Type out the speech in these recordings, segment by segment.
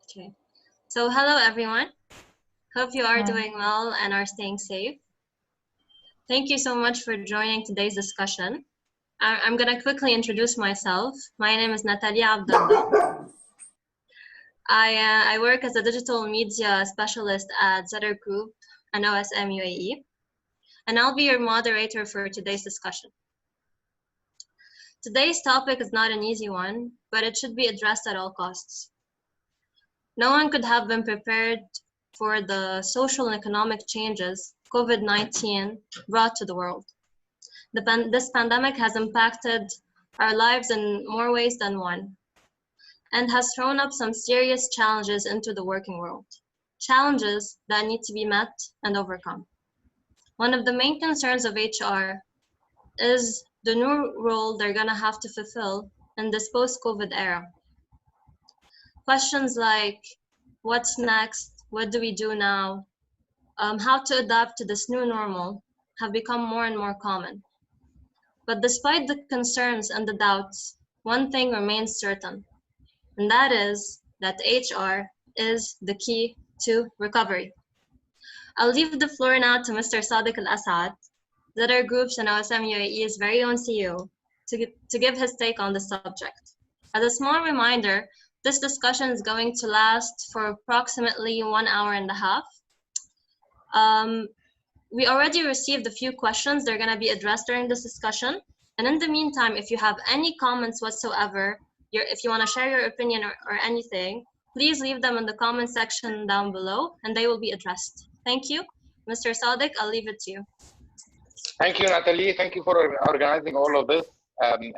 Okay. So hello everyone. Hope you are Hi. doing well and are staying safe. Thank you so much for joining today's discussion. I'm going to quickly introduce myself. My name is Natalia Abdallah. I work as a digital media specialist at Zeder Group and OSM UAE, and I'll be your moderator for today's discussion. Today's topic is not an easy one, but it should be addressed at all costs. No one could have been prepared for the social and economic changes COVID-19 brought to the world. This pandemic has impacted our lives in more ways than one and has thrown up some serious challenges into the working world, challenges that need to be met and overcome. One of the main concerns of HR is the new role they're going to have to fulfill in this post-COVID era. Questions like, what's next? What do we do now? How to adapt to this new normal have become more and more common. But despite the concerns and the doubts, one thing remains certain, and that is that HR is the key to recovery. I'll leave the floor now to Mr. Sadiq Al-Assad, Zeder Group's and OSM UAE's very own CEO, to give his take on the subject. As a small reminder, this discussion is going to last for approximately 1 hour and a half. We already received a few questions. They're going to be addressed during this discussion. And in the meantime, if you have any comments whatsoever, if you want to share your opinion or anything, please leave them in the comment section down below and they will be addressed. Thank you. Mr. Sadiq, I'll leave it to you. Thank you, Natalie. Thank you for organizing all of this,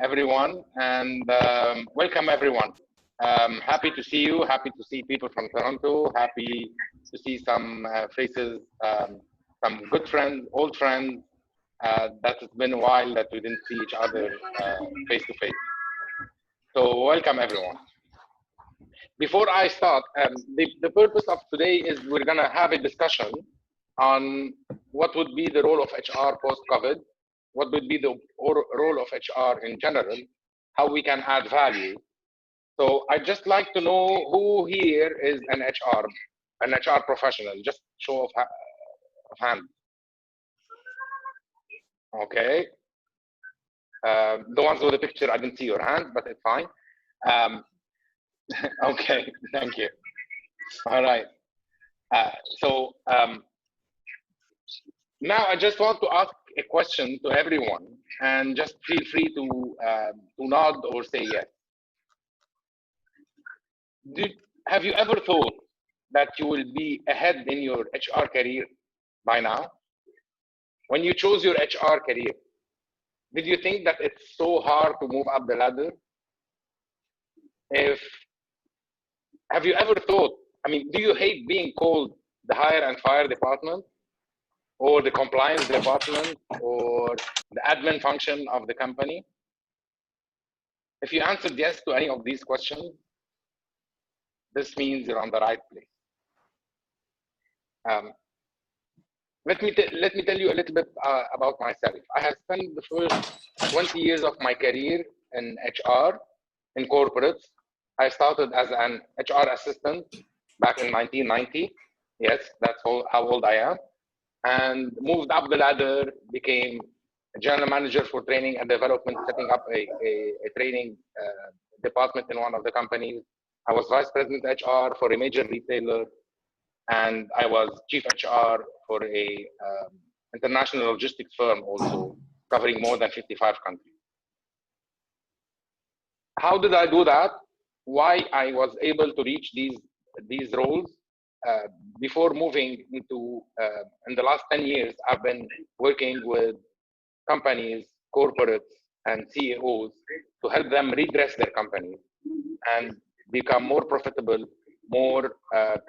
everyone, and welcome everyone. Happy to see you. Happy to see people from Toronto. Happy to see some faces, some good friends, old friends. That it's been a while that we didn't see each other face to face. So welcome everyone. Before I start, the purpose of today is we're gonna have a discussion on what would be the role of HR post-COVID, what would be the role of HR in general, how we can add value. So I'd just like to know who here is an HR professional. Just show of hand. Okay. The ones with the picture, I didn't see your hand, but it's fine. Okay, thank you. All right. Now I just want to ask a question to everyone, and just feel free to nod or say yes. Have you ever thought that you will be ahead in your HR career by now? When you chose your HR career, did you think that it's so hard to move up the ladder? Have you ever thought, I mean, do you hate being called the hire and fire department, or the compliance department, or the admin function of the company? If you answered yes to any of these questions, this means you're on the right place. Let me tell you a little bit about myself. I have spent the first 20 years of my career in HR, in corporates. I started as an HR assistant back in 1990. Yes, that's how old I am. And moved up the ladder, became a general manager for training and development, setting up a training department in one of the companies. I was vice president HR for a major retailer, and I was chief HR for a international logistics firm also, covering more than 55 countries. How did I do that? Why I was able to reach these roles? Before moving into, in the last 10 years, I've been working with companies, corporates, and CEOs to help them redress their companies and become more profitable, more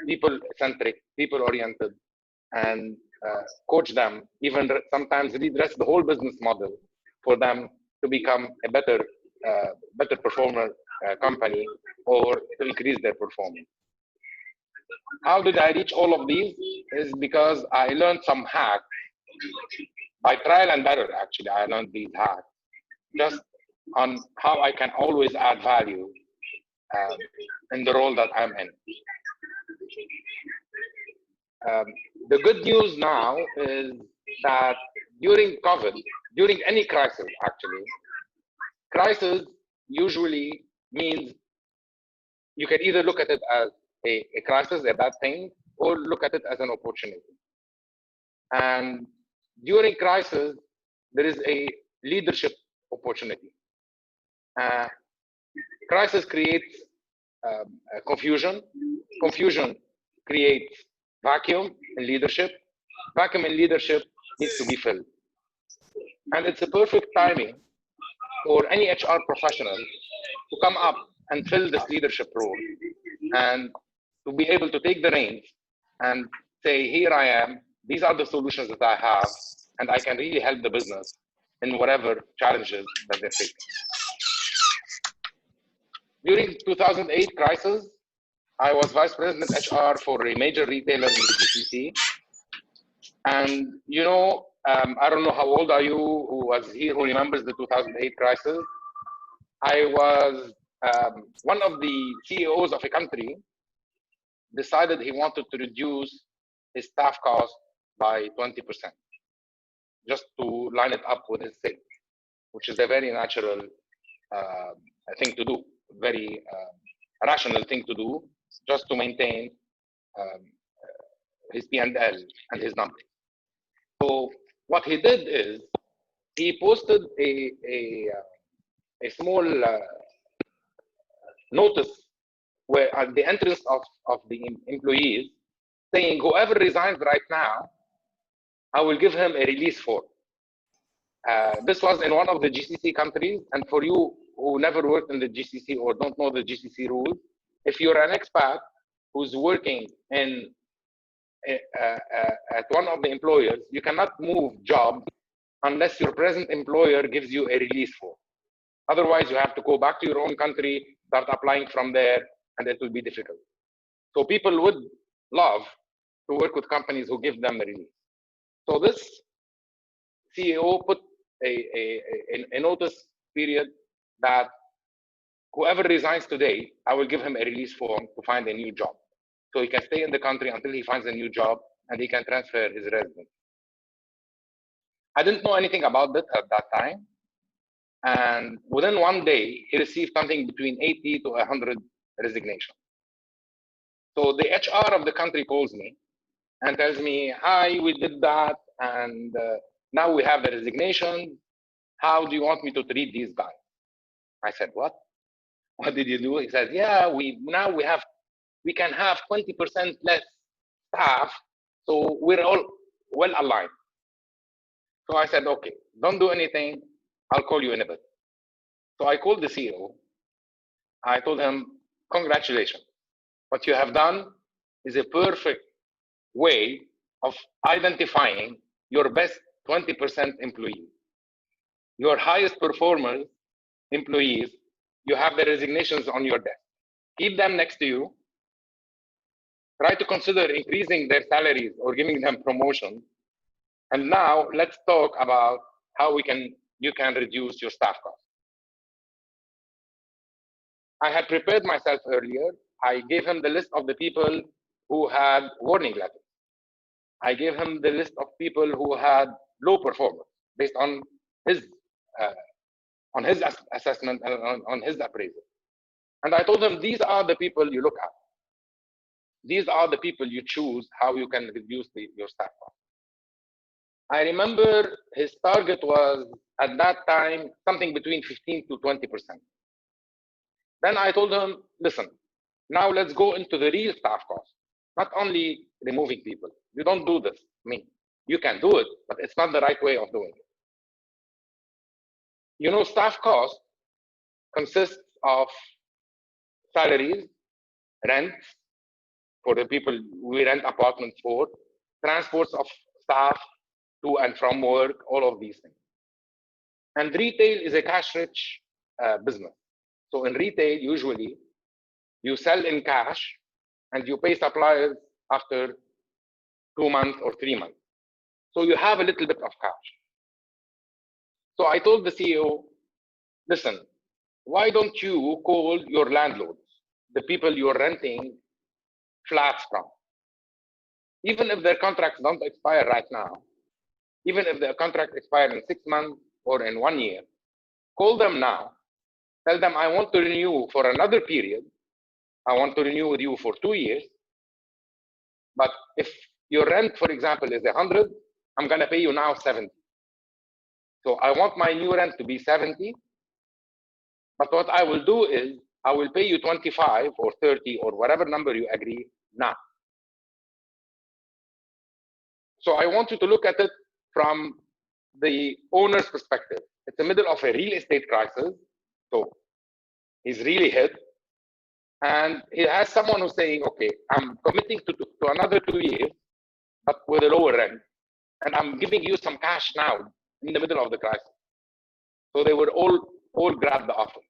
people-centric, people-oriented, and coach them, even sometimes redress the whole business model for them to become a better performer company, or to increase their performance. How did I reach all of these? Is because I learned some hacks by trial and error. Actually, I learned these hacks just on how I can always add value in the role that I'm in. The good news now is that during COVID, during any crisis actually, crisis usually means you can either look at it as a crisis, a bad thing, or look at it as an opportunity. And during crisis, there is a leadership opportunity. Crisis creates confusion. Confusion creates vacuum in leadership. Vacuum in leadership needs to be filled. And it's a perfect timing for any HR professional to come up and fill this leadership role and to be able to take the reins and say, here I am, these are the solutions that I have, and I can really help the business in whatever challenges that they're facing. During 2008 crisis, I was vice president HR for a major retailer in the GCC. And you know, I don't know how old are you who was here, who remembers the 2008 crisis. I was one of the CEOs of a country decided he wanted to reduce his staff cost by 20%, just to line it up with his sales, which is a very natural thing to do, very rational thing to do, just to maintain his P&L and his numbers. So what he did is he posted a small notice where at the entrance of the employees saying, whoever resigns right now, I will give him a release form. This was in one of the GCC countries, and for you who never worked in the GCC or don't know the GCC rules, if you're an expat who's working in at one of the employers, you cannot move jobs unless your present employer gives you a release form. Otherwise, you have to go back to your own country, start applying from there, and it will be difficult. So people would love to work with companies who give them a release. So this CEO put a notice period that whoever resigns today, I will give him a release form to find a new job. So he can stay in the country until he finds a new job and he can transfer his residence. I didn't know anything about that at that time. And within one day, he received something between 80 to 100 resignations. So the HR of the country calls me and tells me, hi, we did that. And now we have the resignation. How do you want me to treat these guys? I said, what? What did you do? He said, yeah, we can have 20% less staff. So we're all well aligned. So I said, okay, don't do anything. I'll call you in a bit. So I called the CEO. I told him, congratulations. What you have done is a perfect way of identifying your best 20% employees. Your highest performers employees, you have the resignations on your desk. Keep them next to you. Try to consider increasing their salaries or giving them promotion. And now let's talk about how you can reduce your staff costs. I had prepared myself earlier. I gave him the list of the people who had warning letters. I gave him the list of people who had low performance based on his assessment and on his appraisal. And I told him, these are the people you look at. These are the people you choose how you can reduce your staff cost. I remember his target was at that time something between 15 to 20%. Then I told him, listen, now let's go into the real staff cost, not only removing people. You don't do this. I mean, you can do it, but it's not the right way of doing it. You know, staff cost consists of salaries, rent for the people we rent apartments for, transports of staff to and from work, all of these things. And retail is a cash-rich business. So in retail, usually, you sell in cash and you pay suppliers after 2 months or 3 months. So you have a little bit of cash. So I told the CEO, listen, why don't you call your landlords, the people you're renting flats from. Even if their contracts don't expire right now, even if their contract expires in 6 months or in 1 year, call them now. Tell them, I want to renew for another period. I want to renew with you for 2 years. But if your rent, for example, is 100, I'm going to pay you now 70. So I want my new rent to be 70. But what I will do is I will pay you 25 or 30 or whatever number you agree now. So I want you to look at it from the owner's perspective. It's the middle of a real estate crisis. So he's really hit. And he has someone who's saying, okay, I'm committing to another 2 years, but with a lower rent. And I'm giving you some cash now in the middle of the crisis. So they would all grab the offer.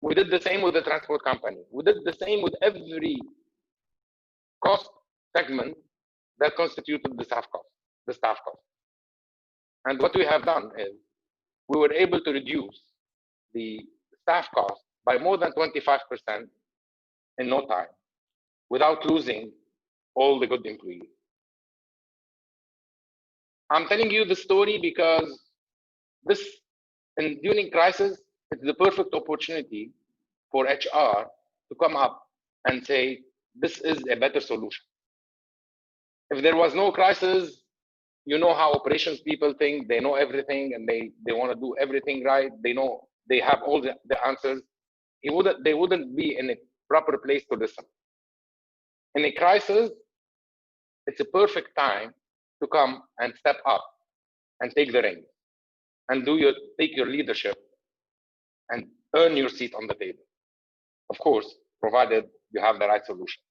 We did the same with the transport company. We did the same with every cost segment that constituted the staff cost. And what we have done is we were able to reduce the staff cost by more than 25% in no time without losing all the good employees. I'm telling you the story because during crisis, it's the perfect opportunity for HR to come up and say, this is a better solution. If there was no crisis, you know how operations people think, they know everything and they want to do everything right. They know they have all the answers. They wouldn't be in a proper place to listen. In a crisis, it's a perfect time to come and step up and take the reins and take your leadership and earn your seat on the table. Of course, provided you have the right solution.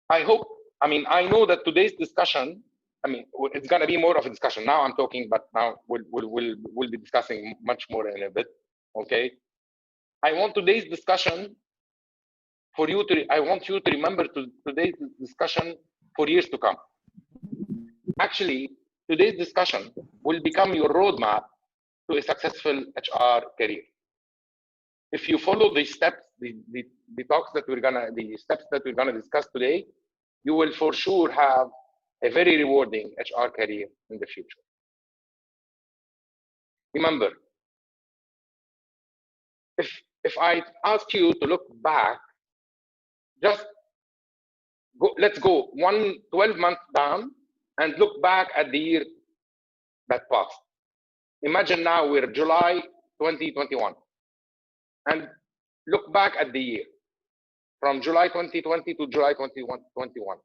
I know that today's discussion, it's going to be more of a discussion. Now I'm talking, but now we'll be discussing much more in a bit. Okay. I want today's discussion for you I want you to remember today's discussion for years to come. Actually, today's discussion will become your roadmap to a successful HR career. If you follow the steps, the steps that we're gonna discuss today, you will for sure have a very rewarding HR career in the future. Remember, if I ask you to look back, let's go 12 months down and look back at the year that passed. Imagine now we're July 2021 and look back at the year from July 2020 to July 2021.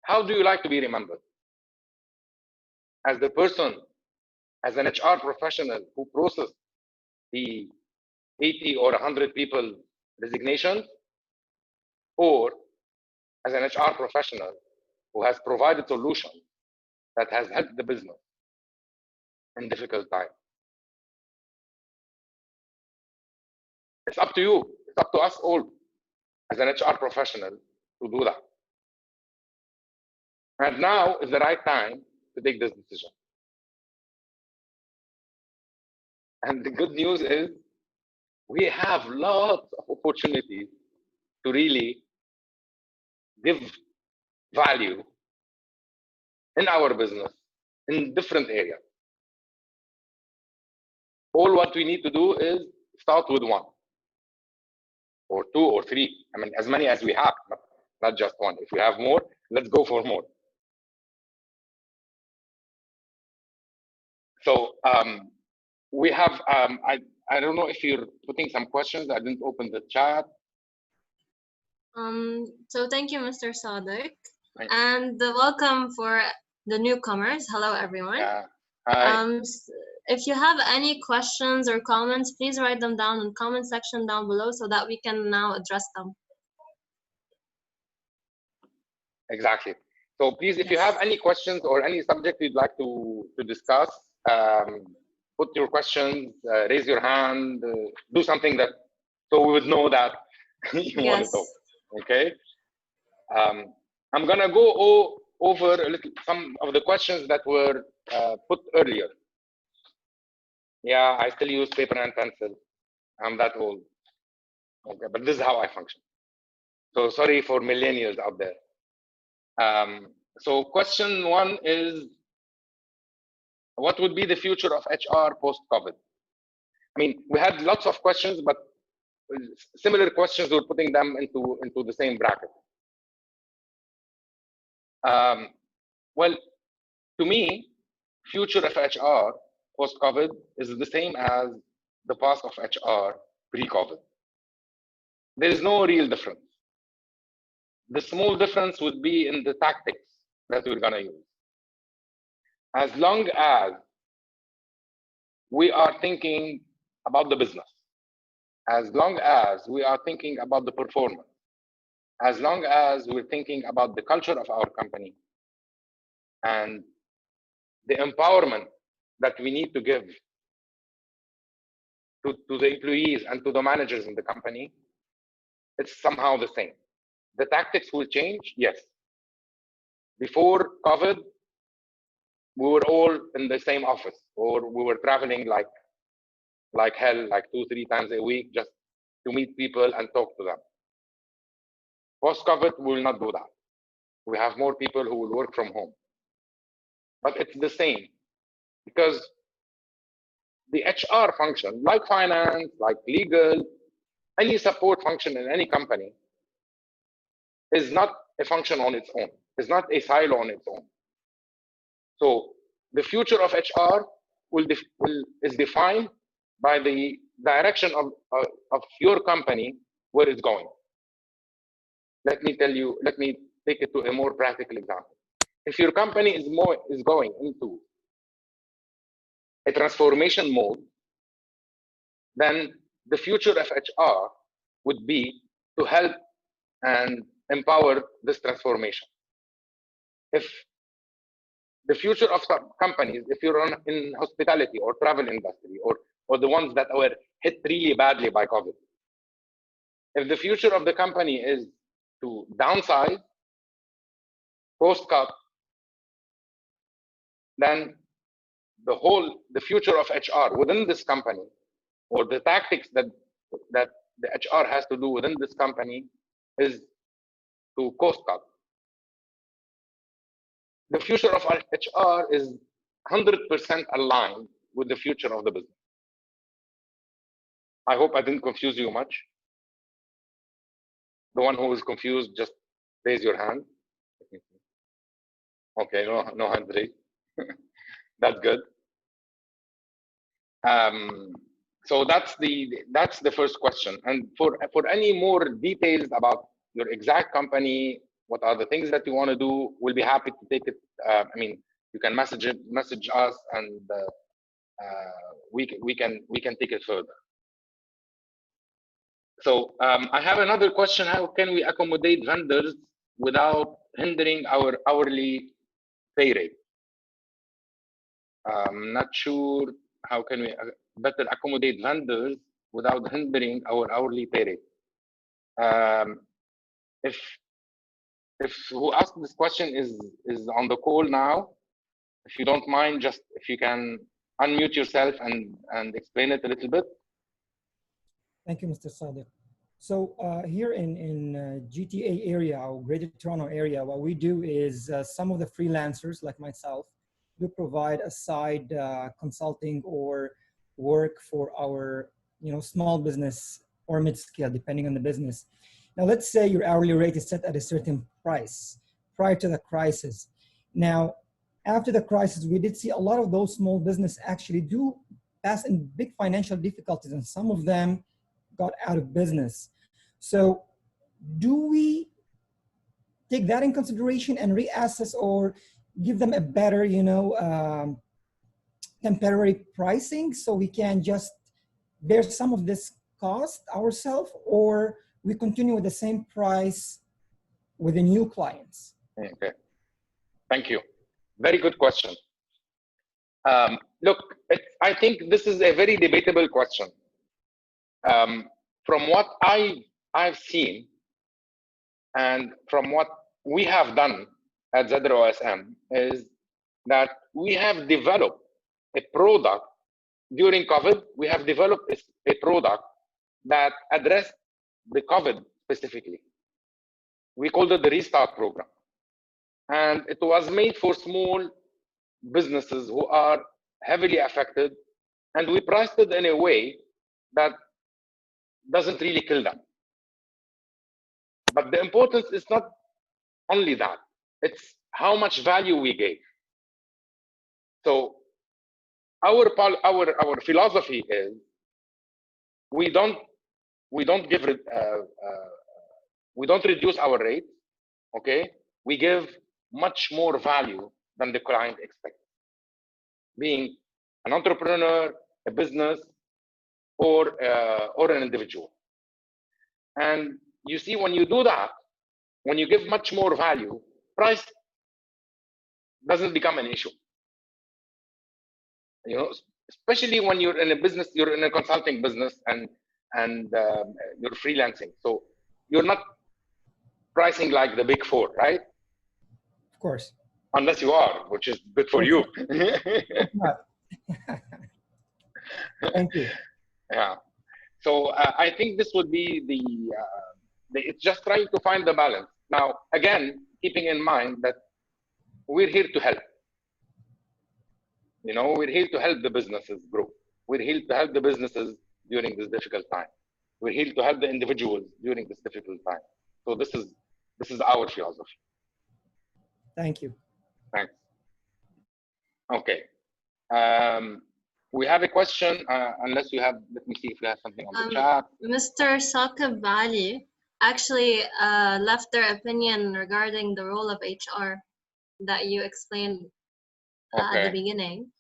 How do you like to be remembered? As the person, as an HR professional who processed the 80 or 100 people resignations, or as an HR professional who has provided solutions that has helped the business in difficult times? It's up to you. It's up to us all as an HR professional to do that. And now is the right time to take this decision. And the good news is we have lots of opportunities to really give value in our business in different areas. All what we need to do is start with one or two or three. As many as we have, not just one. If we have more, let's go for more. So we have, I don't know if you're putting some questions. I didn't open the chat. So thank you, Mr. Sadek. And welcome for the newcomers. Hello, everyone. Yeah. Hi. If you have any questions or comments, please write them down in the comment section down below so that we can now address them. Exactly. So please, if you have any questions or any subject you'd like to discuss, put your questions, raise your hand, do something that so we would know that you want to talk. Okay. I'm gonna go over a little some of the questions that were put earlier. Yeah, I still use paper and pencil. I'm that old. Okay, but this is how I function. So sorry for millennials out there. So question one is, what would be the future of HR post-COVID? I mean, we had lots of questions, but similar questions, we're putting them into the same bracket. Well, to me, future of HR post-COVID is the same as the past of HR pre-COVID. There is no real difference. The small difference would be in the tactics that we're going to use. As long as we are thinking about the business, as long as we are thinking about the performance, as long as we're thinking about the culture of our company and the empowerment that we need to give to the employees and to the managers in the company, it's somehow the same. The tactics will change, yes. Before COVID, we were all in the same office, or we were traveling like hell, like 2-3 times a week, just to meet people and talk to them. Post-COVID, we will not do that. We have more people who will work from home. But it's the same, because the HR function, like finance, like legal, any support function in any company, is not a function on its own. It's not a silo on its own. So the future of HR is defined by the direction of your company, where it's going. Let me take it to a more practical example. If your company is going into a transformation mode, then the future of HR would be to help and empower this transformation. If the future of some companies, if you're in hospitality or travel industry, or the ones that were hit really badly by COVID, if the future of the company is to downsize, post-cut, then the future of HR within this company, or the tactics that the HR has to do within this company, is to cost cut. The future of HR is 100% aligned with the future of the business. I hope I didn't confuse you much. The one who is confused, just raise your hand. Okay, no hand raised. That's good. So that's the first question. And for any more details about your exact company, what are the things that you want to do, we'll be happy to take it. I mean, you can message us, and we can take it further. So I have another question: how can we accommodate vendors without hindering our hourly pay rate? I'm not sure how can we better accommodate vendors without hindering our hourly pay rate. If who asked this question is on the call now, if you don't mind, just if you can unmute yourself and explain it a little bit. Thank you, Mr. Zeder. So here in GTA area, or Greater Toronto area, what we do is some of the freelancers like myself do provide a side consulting or work for our small business or mid-scale, depending on the business. Now, let's say your hourly rate is set at a certain price prior to the crisis. Now, after the crisis, we did see a lot of those small business actually do pass in big financial difficulties, and some of them got out of business. So do we take that in consideration and reassess or give them a better, temporary pricing so we can just bear some of this cost ourselves, or we continue with the same price with the new clients? Okay, thank you. Very good question. Look, I think this is a very debatable question. From what I've seen, and from what we have done at Zeder OSM, is that we have developed a product during COVID. We have developed a product that addressed the COVID specifically. We called it the Restart Program. And it was made for small businesses who are heavily affected. And we priced it in a way that doesn't really kill them. But the importance is not only that, it's how much value we gave. So our philosophy is we don't give we don't reduce our rate, okay? We give much more value than the client expects. Being an entrepreneur, a business, or an individual. And you see, when you do that, when you give much more value, price doesn't become an issue. You know, especially when you're in a business, you're in a consulting business, and you're freelancing. So you're not pricing like the big four, right? Of course. Unless you are, which is good for you. Thank you. Yeah. So I think this would be it's just trying to find the balance. Now, again, keeping in mind that we're here to help. You know, we're here to help the businesses grow. We're here to help the businesses during this difficult time. We're here to help the individuals during this difficult time. So this is our philosophy. Thank you. Thanks. Okay. We have a question, unless you have, let me see if you have something on the chat. Mr. Saqib Ali actually left their opinion regarding the role of HR that you explained at the beginning.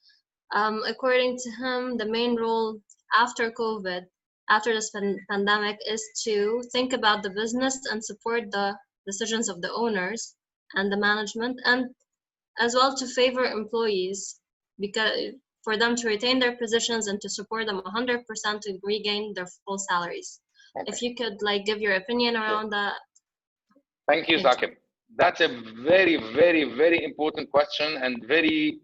According to him, the main role after COVID, after this pandemic, is to think about the business and support the decisions of the owners and the management, and as well to favor employees, because for them to retain their positions and to support them 100% to regain their full salaries. Okay. If you could like give your opinion around that. Thank you, Saqib. That's a very, very, very important question and very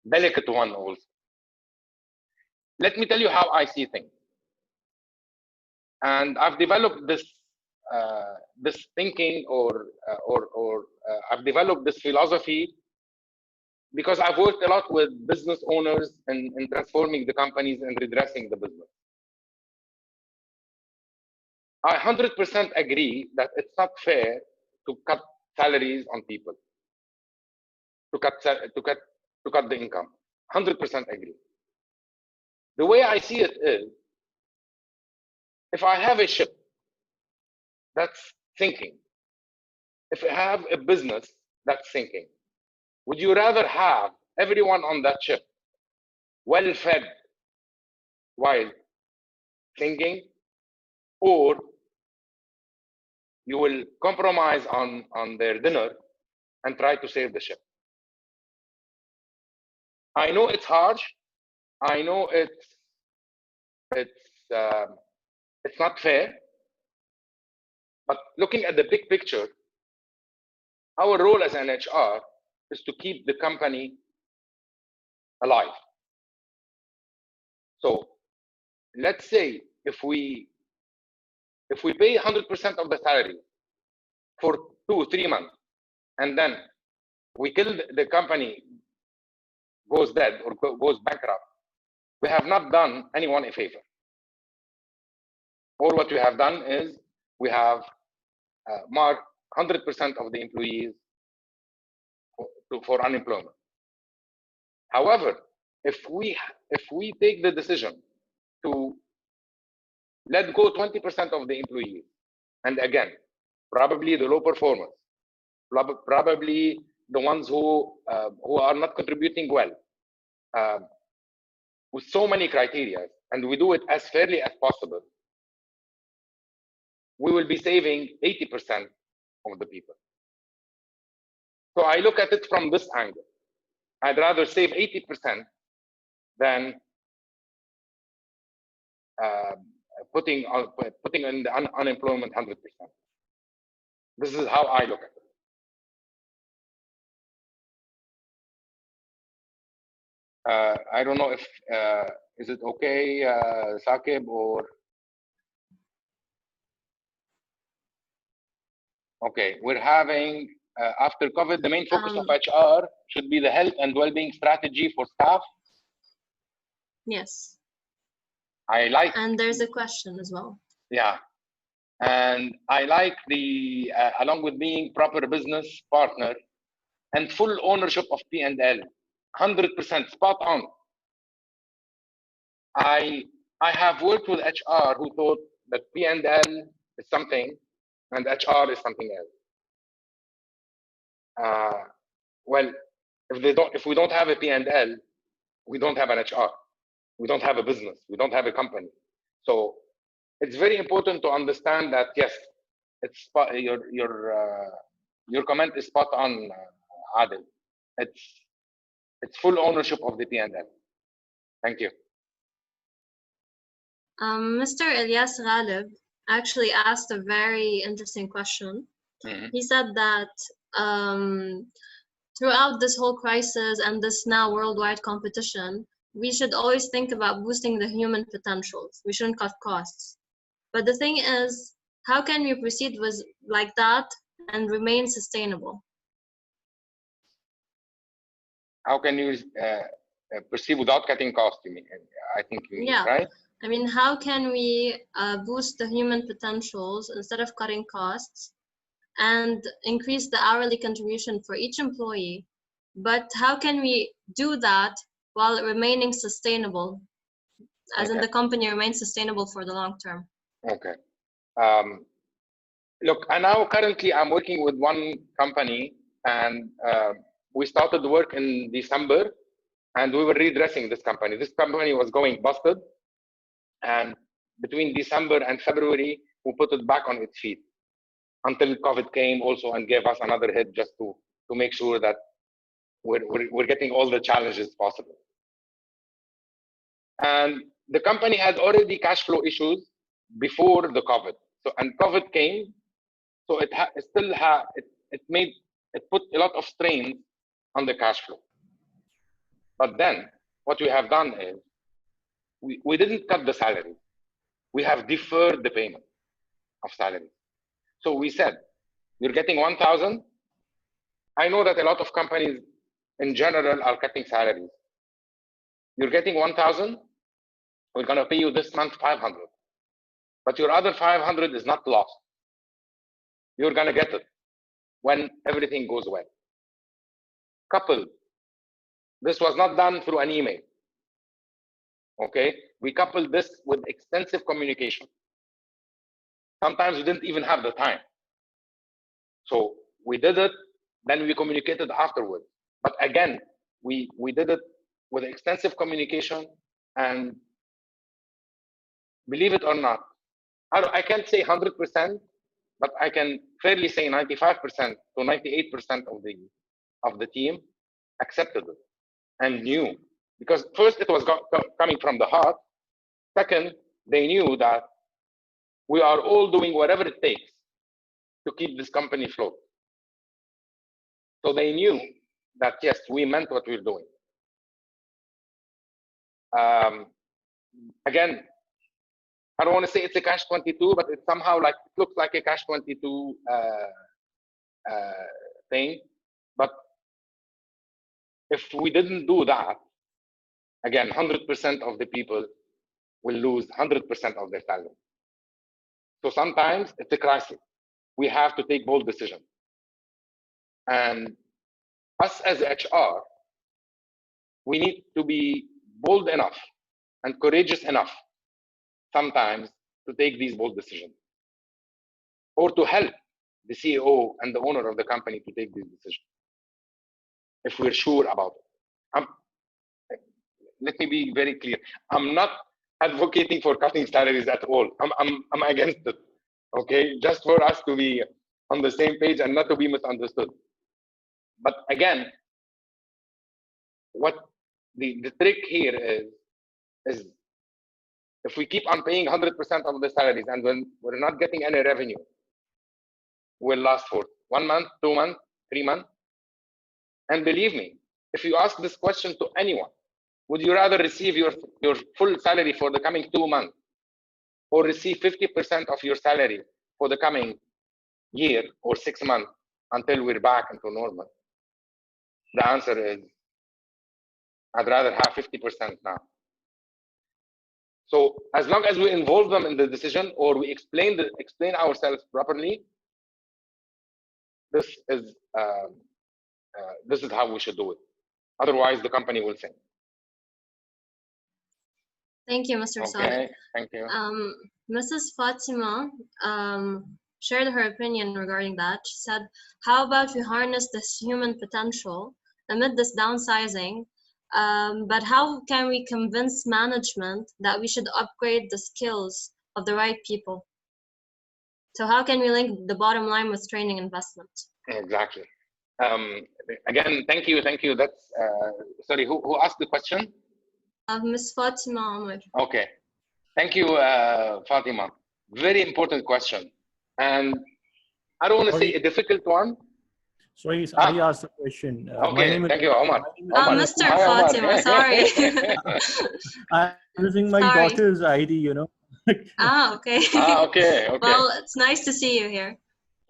delicate one also. Let me tell you how I see things. And I've developed this this thinking, or I've developed this philosophy because I've worked a lot with business owners in transforming the companies and redressing the business. I 100% agree that it's not fair to cut salaries on people, to cut the income. 100% agree. The way I see it is, if I have a ship that's sinking, if I have a business that's sinking, would you rather have everyone on that ship well fed while sinking, or you will compromise on their dinner and try to save the ship? I know it's harsh. I know it's not fair. But looking at the big picture, our role as an HR is to keep the company alive. So let's say if we pay 100% of the salary for 2 or 3 months, and then we kill the company, goes dead or goes bankrupt, we have not done anyone a favor. All what we have done is we have marked 100% of the employees for unemployment. However, if we take the decision to let go 20% of the employees, and again, probably the low performers, probably the ones who are not contributing well, with so many criteria, and we do it as fairly as possible, we will be saving 80% of the people. So I look at it from this angle. I'd rather save 80% than putting in the unemployment 100%. This is how I look at it. I don't know if is it okay, Saqib, or Okay, we're having, after COVID, the main focus of Um, HR should be the health and well-being strategy for staff. yes. I like, And there's a question as well. yeah. And I like the, along with being proper business partner and full ownership of P&L, 100% spot on. I have worked with HR who thought that P&L is something and HR is something else. Well, if we don't have a P&L, we don't have an HR. We don't have a business. We don't have a company. So it's very important to understand that yes, it's your comment is spot on, Adil. It's full ownership of the P&L. Thank you. Mr. Ilyas Ghalib actually asked a very interesting question. He said that throughout this whole crisis and this now worldwide competition, we should always think about boosting the human potentials. We shouldn't cut costs. But the thing is, how can we proceed with like that and remain sustainable? How can you proceed without cutting costs? You mean? I think you mean, Yeah. right? I mean, how can we boost the human potentials instead of cutting costs and increase the hourly contribution for each employee? But how can we do that while remaining sustainable, as in the company remains sustainable for the long term? Okay. Look, and now currently I'm working with one company, and we started work in December, and we were redressing this company. This company was going busted, and between December and February, we put it back on its feet until COVID came also and gave us another hit just to make sure that we're getting all the challenges possible. And the company had already cash flow issues before the COVID. So, and COVID came, so it put a lot of strain on the cash flow. But then what we have done is we didn't cut the salary. We have deferred the payment of salary. So we said, you're getting 1,000. I know that a lot of companies in general are cutting salaries. You're getting 1,000. We're going to pay you this month 500. But your other 500 is not lost. You're going to get it when everything goes well. Coupled, this was not done through an email. Okay, we coupled this with extensive communication. Sometimes we didn't even have the time. So we did it, then we communicated afterwards. But again, we did it with extensive communication, and believe it or not, I can't say 100%, but I can fairly say 95% to 98% of the team accepted it and knew. Because first, it was coming from the heart. Second, they knew that we are all doing whatever it takes to keep this company afloat. So they knew that, yes, we meant what we're doing. Again, I don't want to say it's a catch-22, but it somehow it looks like a catch-22 thing. But if we didn't do that, again, 100% of the people will lose 100% of their salary. So sometimes it's a crisis. We have to take bold decisions. And us as HR, we need to be bold enough and courageous enough sometimes to take these bold decisions, or to help the CEO and the owner of the company to take these decisions if we're sure about it. Let me be very clear. I'm not advocating for cutting salaries at all. I'm against it. Okay, just for us to be on the same page and not to be misunderstood. But again, what the trick here is if we keep on paying 100% of the salaries and when we're not getting any revenue, we'll last for 1 month, 2 months, 3 months. And believe me, if you ask this question to anyone, would you rather receive your full salary for the coming 2 months or receive 50% of your salary for the coming year or 6 months until we're back into normal? The answer is, I'd rather have 50% now. So as long as we involve them in the decision, or we explain ourselves properly, this is how we should do it. Otherwise, the company will sink. Thank you, Mr. Sadiq. Thank you. Mrs. Fatima shared her opinion regarding that. She said, how about we harness this human potential amid this downsizing, but how can we convince management that we should upgrade the skills of the right people? So how can we link the bottom line with training investment? Exactly. Again, thank you. That's sorry, who asked the question? Ms. Fatima Omar. Okay, thank you, Fatima. Very important question, and I don't want to say a difficult one. Sorry, I asked the question. Okay, thank you, Omar. Mr. Fatima, sorry. I'm using my daughter's ID, you know. Okay. Okay. Well, it's nice to see you here.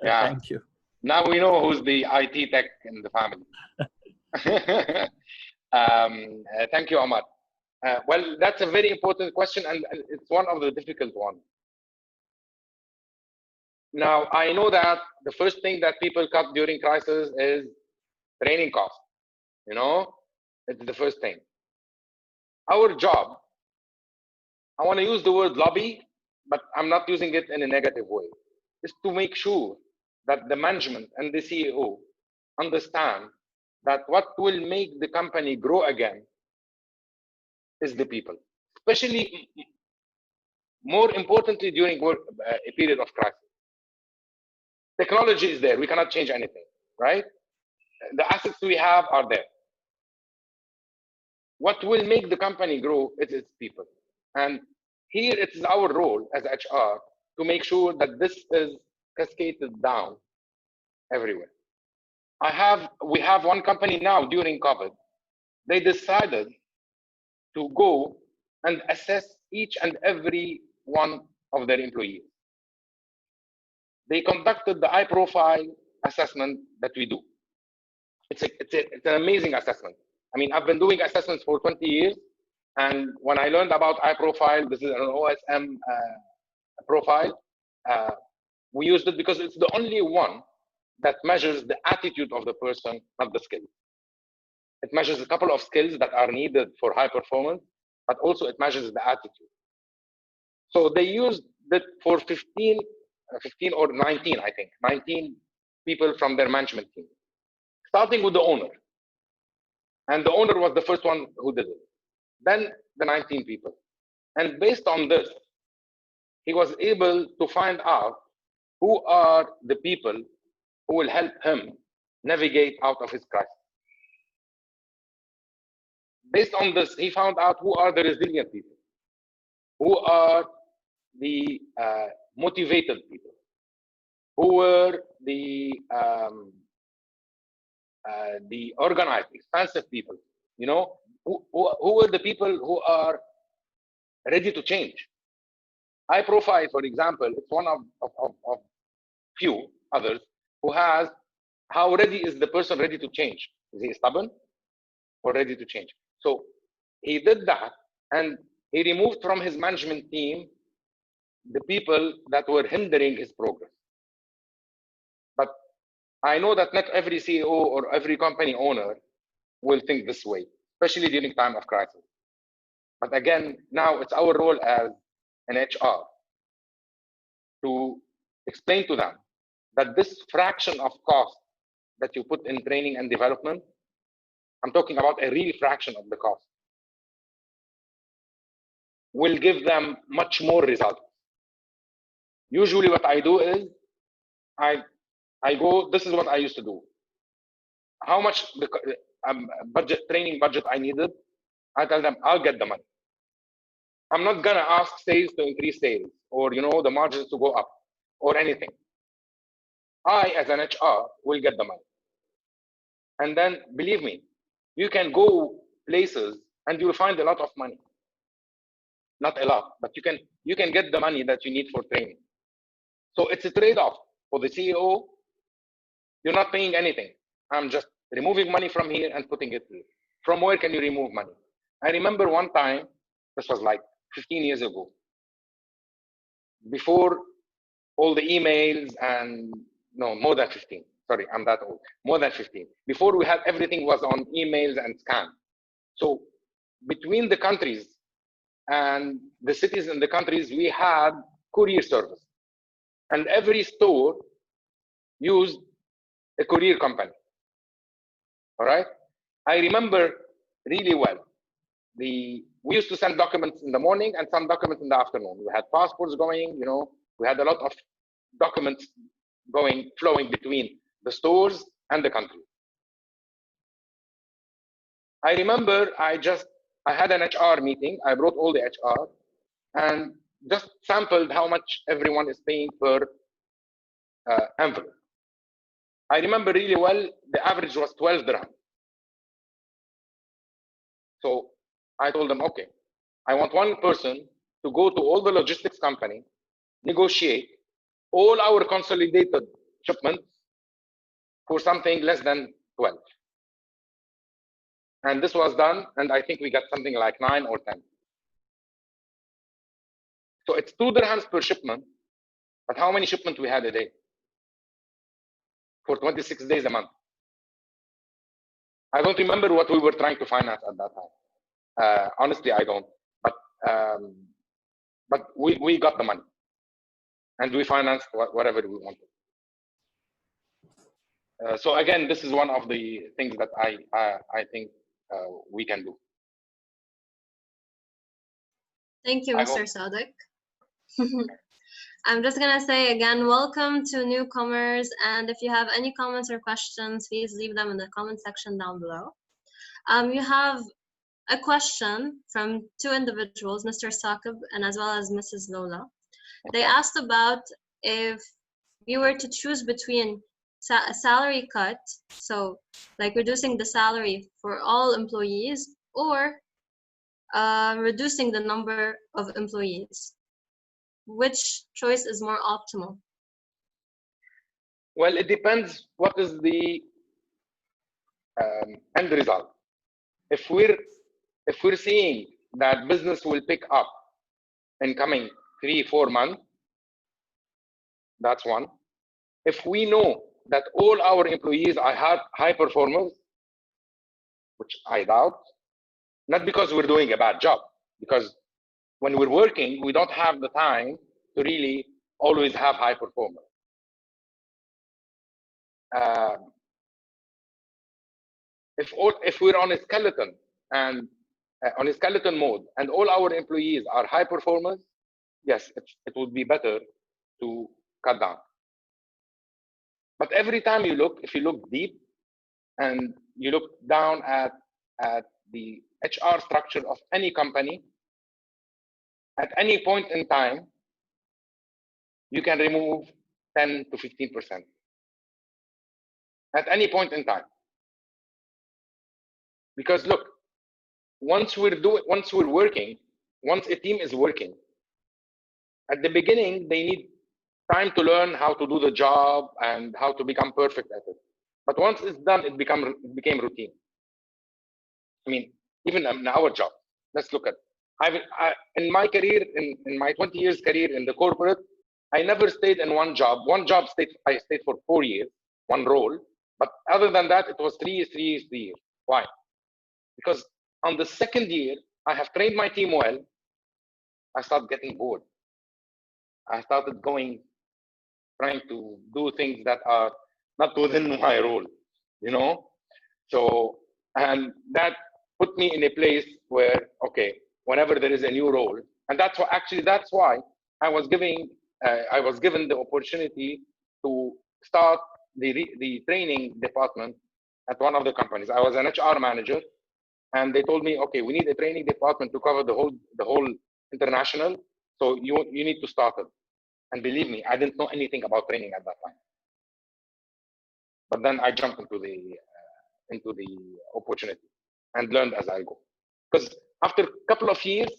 Yeah. Thank you. Now we know who's the IT tech in the family. Thank you, Omar. Well, that's a very important question, and it's one of the difficult ones. Now, I know that the first thing that people cut during crisis is training costs. You know, it's the first thing. Our job, I want to use the word lobby, but I'm not using it in a negative way, is to make sure that the management and the CEO understand that what will make the company grow again is the people, especially more importantly during a period of crisis. Technology is there, we cannot change anything, right? The assets we have are there. What will make the company grow is its people. And here it is our role as HR to make sure that this is cascaded down everywhere. We have one company now during COVID, they decided to go and assess each and every one of their employees. They conducted the high profile assessment that we do. It's an amazing assessment. I mean, I've been doing assessments for 20 years. And when I learned about high profile, this is an OSM profile, we used it because it's the only one that measures the attitude of the person, not the skills. It measures a couple of skills that are needed for high performance, but also it measures the attitude. So they used it for 15 or 19, I think, 19 people from their management team, starting with the owner. And the owner was the first one who did it. Then the 19 people. And based on this, he was able to find out who are the people who will help him navigate out of his crisis. Based on this, he found out who are the resilient people, who are the motivated people, who were the organized, expansive people, you know, who were the people who are ready to change. High profile, for example, it's one of few others who has, how ready is the person ready to change? Is he stubborn or ready to change? So he did that, and he removed from his management team the people that were hindering his progress. But I know that not every CEO or every company owner will think this way, especially during time of crisis. But again, now it's our role as an HR to explain to them that this fraction of cost that you put in training and development, I'm talking about a real fraction of the cost, will give them much more results. Usually what I do is, I go, this is what I used to do. How much the training budget I needed, I tell them, I'll get the money. I'm not gonna ask sales to increase sales or, you know, the margins to go up or anything. I, as an HR, will get the money. And then, believe me, you can go places and you'll find a lot of money. Not a lot, but you can get the money that you need for training. So it's a trade-off. For the CEO, you're not paying anything. I'm just removing money from here and putting it here. From where can you remove money? I remember one time, this was like 15 years ago, before all the emails and no, more than 15. Sorry, I'm that old. More than 15. Before we had everything was on emails and scan. So between the countries and the cities in the countries, we had courier service. And every store used a courier company. All right. I remember really well. We used to send documents in the morning and some documents in the afternoon. We had passports going, you know, we had a lot of documents flowing between the stores and the country. I remember I had an HR meeting. I brought all the HR and just sampled how much everyone is paying per envelope. I remember really well, the average was 12 dirham. So I told them, okay, I want one person to go to all the logistics company, negotiate all our consolidated shipments for something less than 12. And this was done, and I think we got something like 9 or 10. So it's 2 dirhams per shipment, but how many shipments we had a day? For 26 days a month. I don't remember what we were trying to finance at that time. Honestly, I don't. But we got the money, and we financed whatever we wanted. So again, this is one of the things that I think we can do. Thank you, Mr. Sadiq. I'm just gonna say again, welcome to newcomers, and if you have any comments or questions, please leave them in the comment section down below. You have a question from 2 individuals, Mr. Saqib and as well as Mrs. Lola. They asked about if you were to choose between a salary cut, so like reducing the salary for all employees, or reducing the number of employees. Which choice is more optimal? Well, it depends what is the end result. If we're seeing that business will pick up in coming 3-4 months, that's one. If we know that all our employees are high performers, which I doubt, not because we're doing a bad job, because when we're working, we don't have the time to really always have high performers. If we're on a skeleton and on a skeleton mode, and all our employees are high performers, yes, it would be better to cut down. But every time you look, if you look deep and you look down at the HR structure of any company, at any point in time, you can remove 10 to 15%. At any point in time. Because look, once we're working, once a team is working, at the beginning, they need time to learn how to do the job and how to become perfect at it. But once it's done, it became routine. I mean, even in our job, let's look at, in my career, in my 20 years career in the corporate, I never stayed in one job. I stayed for 4 years, one role. But other than that, it was 3 years, 3 years, 3 years. Why? Because on the second year, I have trained my team well. I started getting bored. I started trying to do things that are not within my role, you know? So, and that put me in a place where, okay, whenever there is a new role, and that's why I was given the opportunity to start the training department at one of the companies. I was an HR manager, and they told me, okay, we need a training department to cover the whole international. So you need to start it. And believe me, I didn't know anything about training at that time. But then I jumped into the opportunity and learned as I go. Because after a couple of years,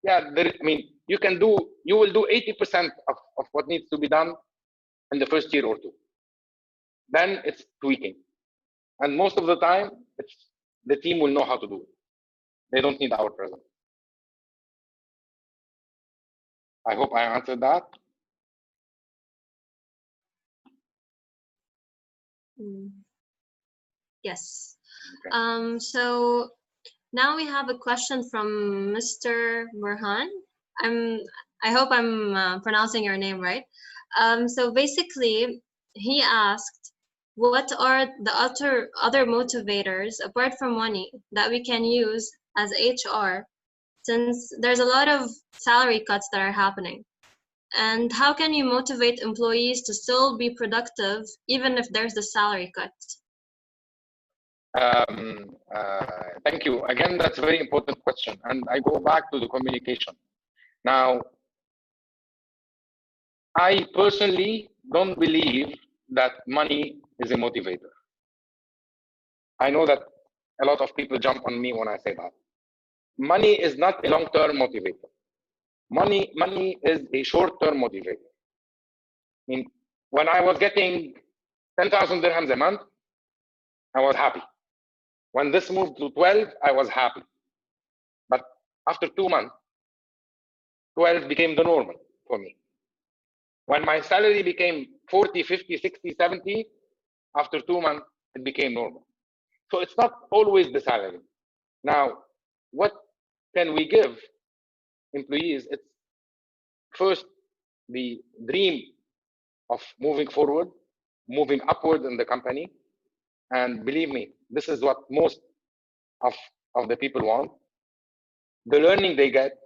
yeah, you will do 80% of what needs to be done in the first year or two. Then it's tweaking. And most of the time, the team will know how to do it. They don't need our presence. I hope I answered that. Yes. Okay. So now we have a question from Mr. Burhan. I hope I'm pronouncing your name right. So basically, he asked, what are the other motivators apart from money that we can use as HR, since there's a lot of salary cuts that are happening? And how can you motivate employees to still be productive even if there's the salary cut? Thank you. Again, that's a very important question. And I go back to the communication. Now, I personally don't believe that money is a motivator. I know that a lot of people jump on me when I say that. Money is not a long-term motivator. Money is a short-term motivator. I mean, when I was getting 10,000 dirhams a month, I was happy. When this moved to 12, I was happy. But after 2 months, 12 became the normal for me. When my salary became 40, 50, 60, 70, after 2 months, it became normal. So it's not always the salary. Now, what can we give employees? It's first the dream of moving forward, moving upward in the company. And believe me, this is what most of the people want. The learning they get,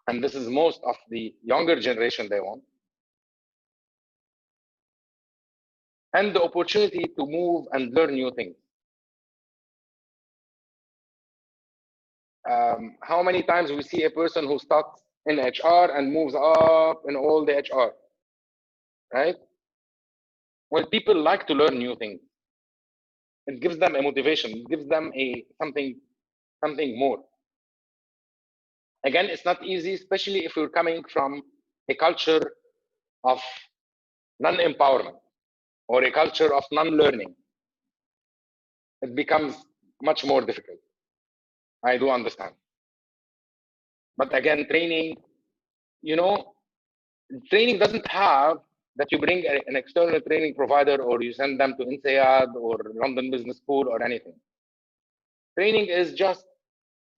and this is most of the younger generation they want, and the opportunity to move and learn new things. How many times we see a person who starts in HR and moves up in all the HR, right? Well, people like to learn new things. It gives them a motivation. It gives them something more. Again, it's not easy, especially if you're coming from a culture of non-empowerment or a culture of non-learning. It becomes much more difficult. I do understand. But again, training, training doesn't have that you bring an external training provider or you send them to INSEAD or London Business School or anything. Training is just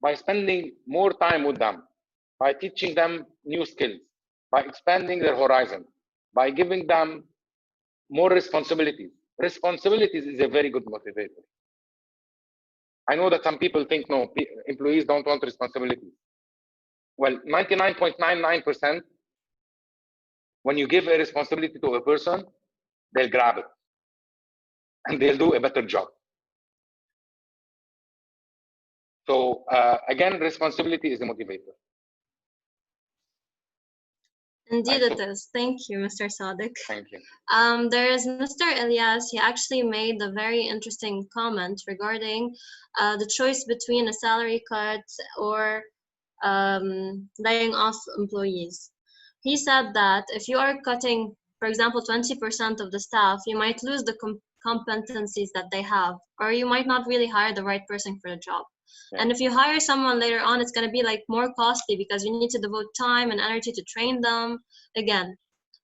by spending more time with them, by teaching them new skills, by expanding their horizon, by giving them more responsibilities. Responsibilities is a very good motivator. I know that some people think, no, employees don't want responsibilities. Well, 99.99%, when you give a responsibility to a person, they'll grab it and they'll do a better job. So again, responsibility is a motivator. Indeed it is. Thank you, Mr. Sadiq. Thank you. There is Mr. Elias. He actually made a very interesting comment regarding the choice between a salary cut or laying off employees. He said that if you are cutting, for example, 20% of the staff, you might lose the competencies that they have, or you might not really hire the right person for the job. Yeah. And if you hire someone later on, it's going to be like more costly because you need to devote time and energy to train them again.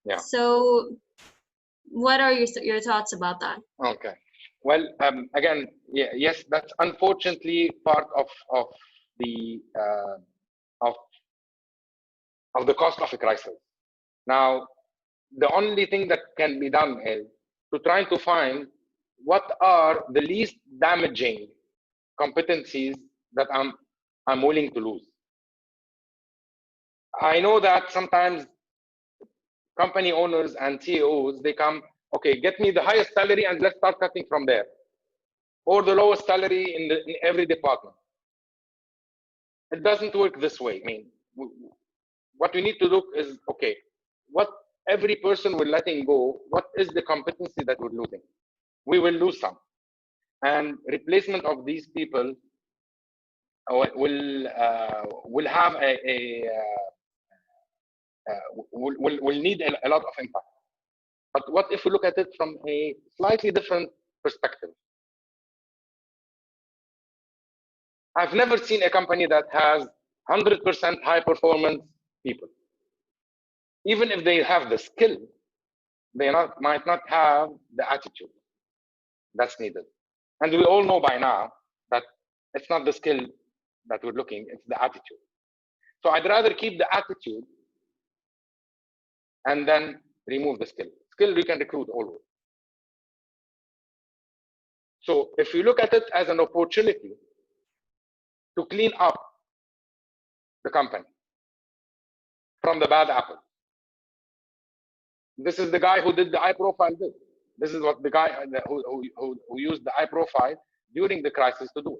Yeah. So what are your thoughts about that? Okay. Well, again, yeah, yes, that's unfortunately part of the of the cost of a crisis. Now, the only thing that can be done is to try to find what are the least damaging competencies that I'm willing to lose. I know that sometimes company owners and CEOs, they come, okay, get me the highest salary and let's start cutting from there, or the lowest salary in every department. It doesn't work this way. I mean, what we need to look is, okay, what every person we're letting go, what is the competency that we're losing? We will lose some. And replacement of these people will have will need a lot of impact. But what if we look at it from a slightly different perspective? I've never seen a company that has 100% high performance people. Even if they have the skill, they might not have the attitude that's needed. And we all know by now that it's not the skill that we're looking, it's the attitude. So I'd rather keep the attitude and then remove the skill. Skill we can recruit always. So if you look at it as an opportunity to clean up the company from the bad apple. This is the guy who did the high profile did. This is what the guy who used the high profile during the crisis to do.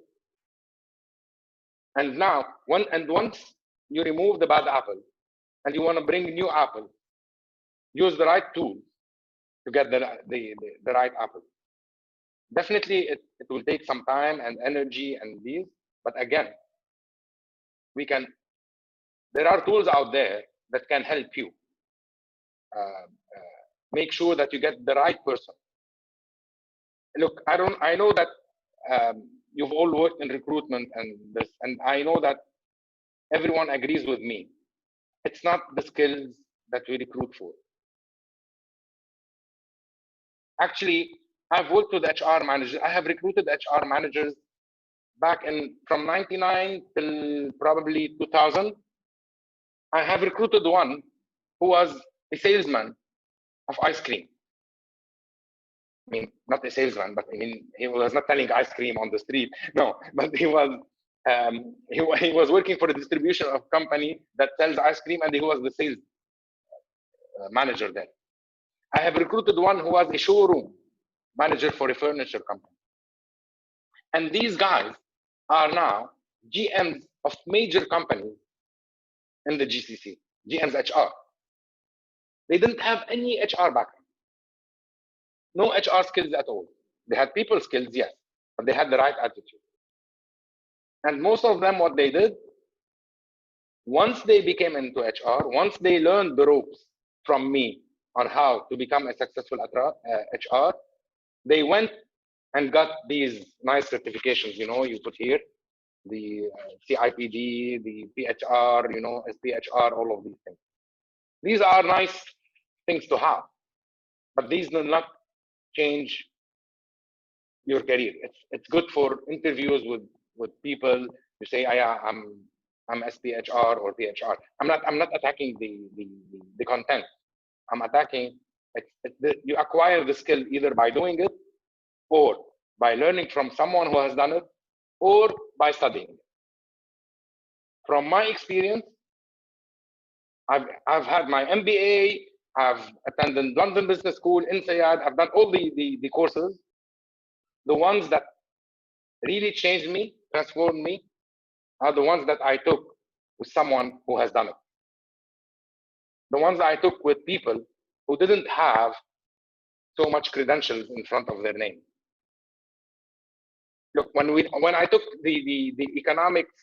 And now, once you remove the bad apple and you want to bring new apple, use the right tools to get the right apple. Definitely, it will take some time and energy and these, but again, there are tools out there that can help you make sure that you get the right person. Look, I know that you've all worked in recruitment and I know that everyone agrees with me. It's not the skills that we recruit for. Actually, I've worked with HR managers. I have recruited HR managers back from 99 till probably 2000. I have recruited one who was a salesman of ice cream. I mean, not a salesman, but I mean, he was not selling ice cream on the street. No, but he was working for a distribution of company that sells ice cream, and he was the sales manager there. I have recruited one who was a showroom manager for a furniture company. And these guys are now GMs of major companies in the GCC, GMs HR. They didn't have any HR background, no HR skills at all. They had people skills, yes, but they had the right attitude. And most of them, what they did, once they became into HR, once they learned the ropes from me on how to become a successful HR, they went and got these nice certifications, you put here, the CIPD, the PHR, SPHR, all of these things. These are nice things to have, but these do not change your career. It's good for interviews with people. You say, I'm SPHR or PHR. I'm not attacking the content. I'm attacking you acquire the skill either by doing it, or by learning from someone who has done it, or by studying it. From my experience, I've had my MBA, I've attended London Business School, INSEAD, I've done all the courses. The ones that really changed me, transformed me, are the ones that I took with someone who has done it. The ones I took with people who didn't have so much credentials in front of their name. Look, when I took the economics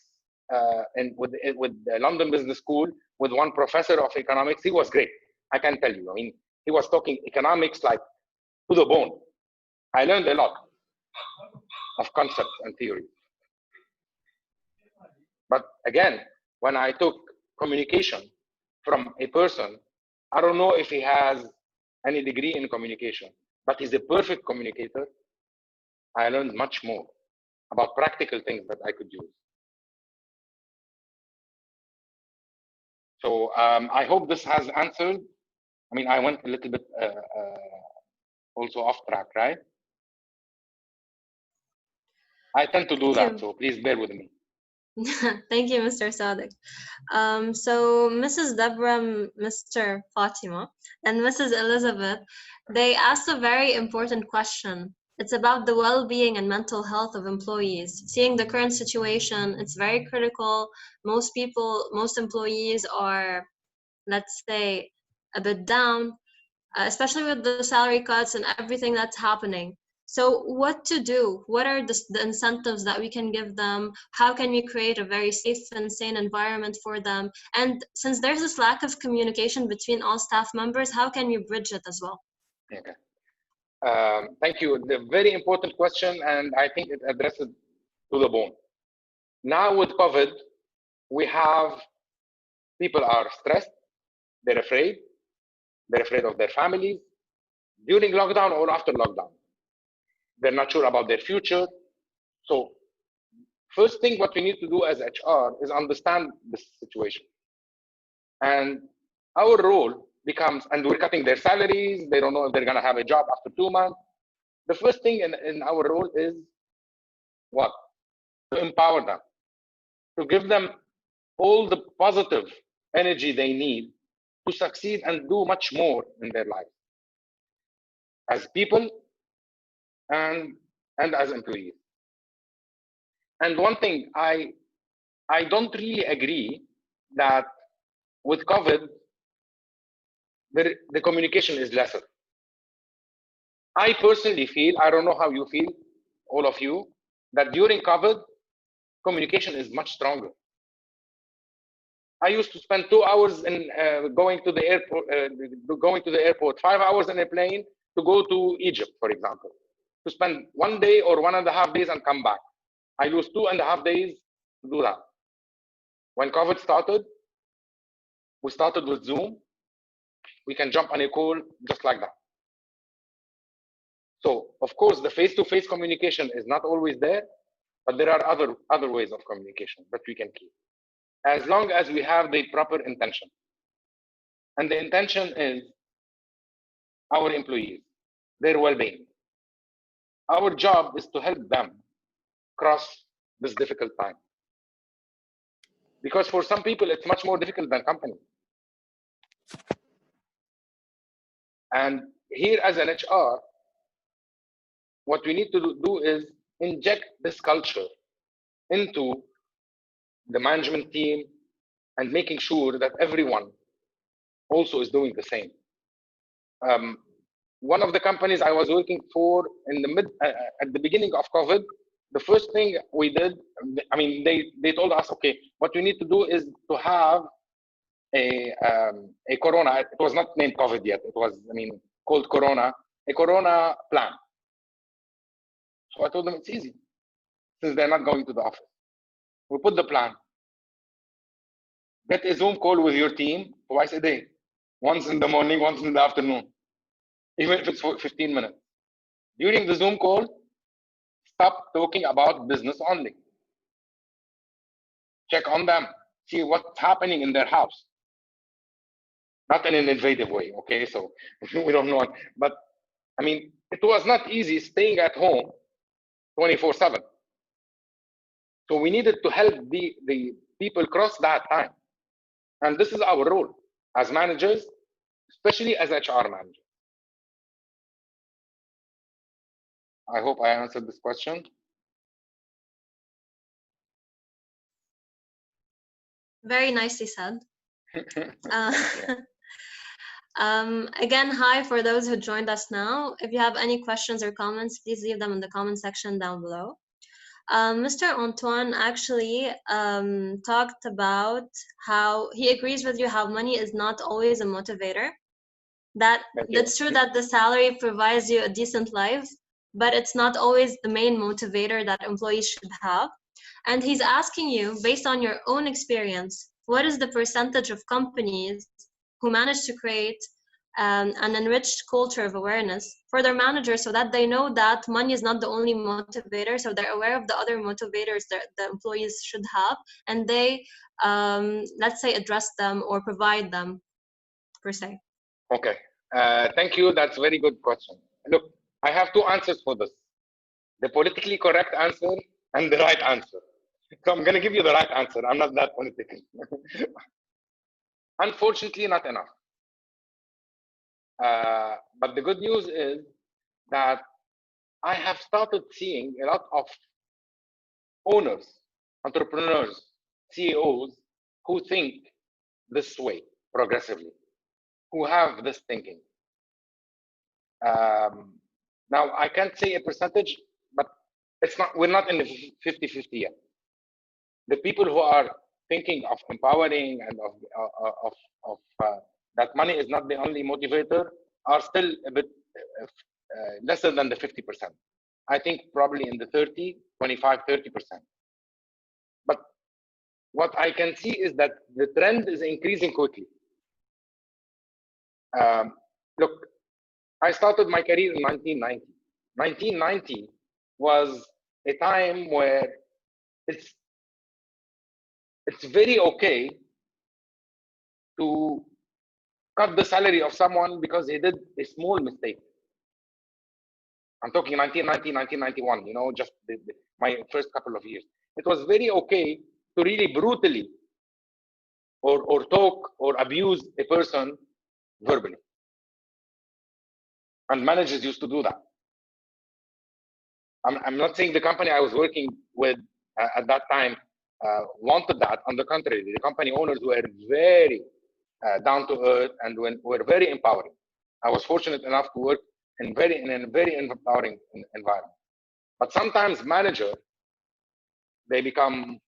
and with the London Business School with one professor of economics, he was great. I can tell you. I mean, he was talking economics like to the bone. I learned a lot of concepts and theories. But again, when I took communication from a person, I don't know if he has any degree in communication, but he's a perfect communicator. I learned much more about practical things that I could use. So I hope this has answered. I mean, I went a little bit also off track, right? I tend to do that, so please bear with me. Thank you, Mr. Sadiq. So Mrs. Deborah, Mr. Fatima, and Mrs. Elizabeth, they asked a very important question. It's about the well-being and mental health of employees. Seeing the current situation, it's very critical. Most employees are, let's say, a bit down, especially with the salary cuts and everything that's happening. So what to do? What are the incentives that we can give them? How can we create a very safe and sane environment for them? And since there's this lack of communication between all staff members, how can we bridge it as well? Okay. Thank you. The very important question, and I think it addresses to the bone. Now with COVID, we have people are stressed, they're afraid of their families during lockdown or after lockdown. They're not sure about their future. So first thing what we need to do as HR is understand this situation. And our role becomes, and we're cutting their salaries, they don't know if they're gonna have a job after 2 months. The first thing in our role is what? To empower them, to give them all the positive energy they need to succeed and do much more in their life as people and as employees. And one thing I don't really agree that with COVID the communication is lesser. I personally feel, I don't know how you feel, all of you, that during COVID communication is much stronger. I used to spend 2 hours in going to the airport, 5 hours in a plane to go to Egypt, for example, to spend 1 day or 1.5 days and come back. I lose 2.5 days to do that. When COVID started, we started with Zoom. We can jump on a call just like that. So, of course, the face-to-face communication is not always there, but there are other ways of communication that we can keep, as long as we have the proper intention. And the intention is our employees, their well-being. Our job is to help them cross this difficult time. Because for some people, it's much more difficult than company. And here as an HR, what we need to do is inject this culture into the management team and making sure that everyone also is doing the same. One of the companies I was working for in the at the beginning of COVID, the first thing we did, I mean, they told us, okay, what we need to do is to have a Corona. It was not named COVID yet. It was, I mean, called Corona, a Corona plan. So I told them it's easy, since they're not going to the office. We put the plan. Get a Zoom call with your team twice a day, once in the morning, once in the afternoon, even if it's for 15 minutes. During the Zoom call, stop talking about business only. Check on them, see what's happening in their house. Not in an invasive way, okay? So we don't know, but I mean, it was not easy staying at home 24/7. So we needed to help the people cross that time. And this is our role as managers, especially as HR managers. I hope I answered this question. Very nicely said. Again, hi for those who joined us now. If you have any questions or comments, please leave them in the comment section down below. Mr. Antoine actually talked about how he agrees with you how money is not always a motivator. That's true that the salary provides you a decent life, but it's not always the main motivator that employees should have. And he's asking you, based on your own experience, what is the percentage of companies who manage to create an enriched culture of awareness for their managers so that they know that money is not the only motivator, so they're aware of the other motivators that the employees should have, and they, let's say, address them or provide them, per se. Okay, thank you. That's a very good question. Look, I have two answers for this. The politically correct answer and the right answer. So I'm going to give you the right answer. I'm not that political. Unfortunately, not enough. But the good news is that I have started seeing a lot of owners, entrepreneurs, CEOs who think this way progressively, who have this thinking. Now, I can't say a percentage, but it's not. We're not in the 50-50 yet. The people who are thinking of empowering and of that money is not the only motivator are still a bit lesser than the 50%. I think probably in the 25-30%. But what I can see is that the trend is increasing quickly. Look, I started my career in 1990. 1990 was a time where it's very okay to cut the salary of someone because he did a small mistake. I'm talking 1990, 1991, you know, just my first couple of years. It was very okay to really brutally or talk or abuse a person verbally. And managers used to do that. I'm not saying the company I was working with at that time wanted that. On the contrary, the company owners were very down to earth and were very empowering. I was fortunate enough to work in a very empowering environment. But sometimes managers, they become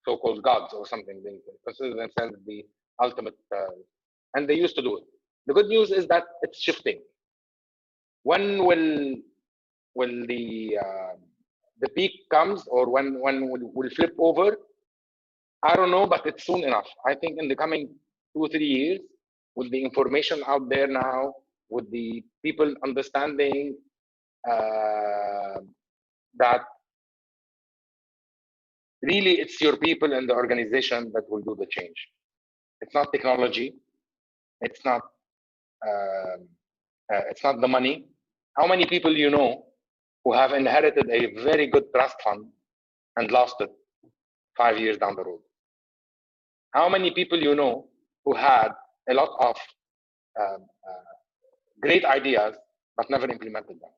so-called gods or something. They consider themselves the ultimate, and they used to do it. The good news is that it's shifting. When will the peak comes, or when will flip over? I don't know, but it's soon enough. I think in the coming 2 or 3 years, with the information out there now, with the people understanding that really it's your people in the organization that will do the change. It's not technology. It's not the money. How many people you know who have inherited a very good trust fund and lost it 5 years down the road? How many people you know who had a lot of great ideas but never implemented them?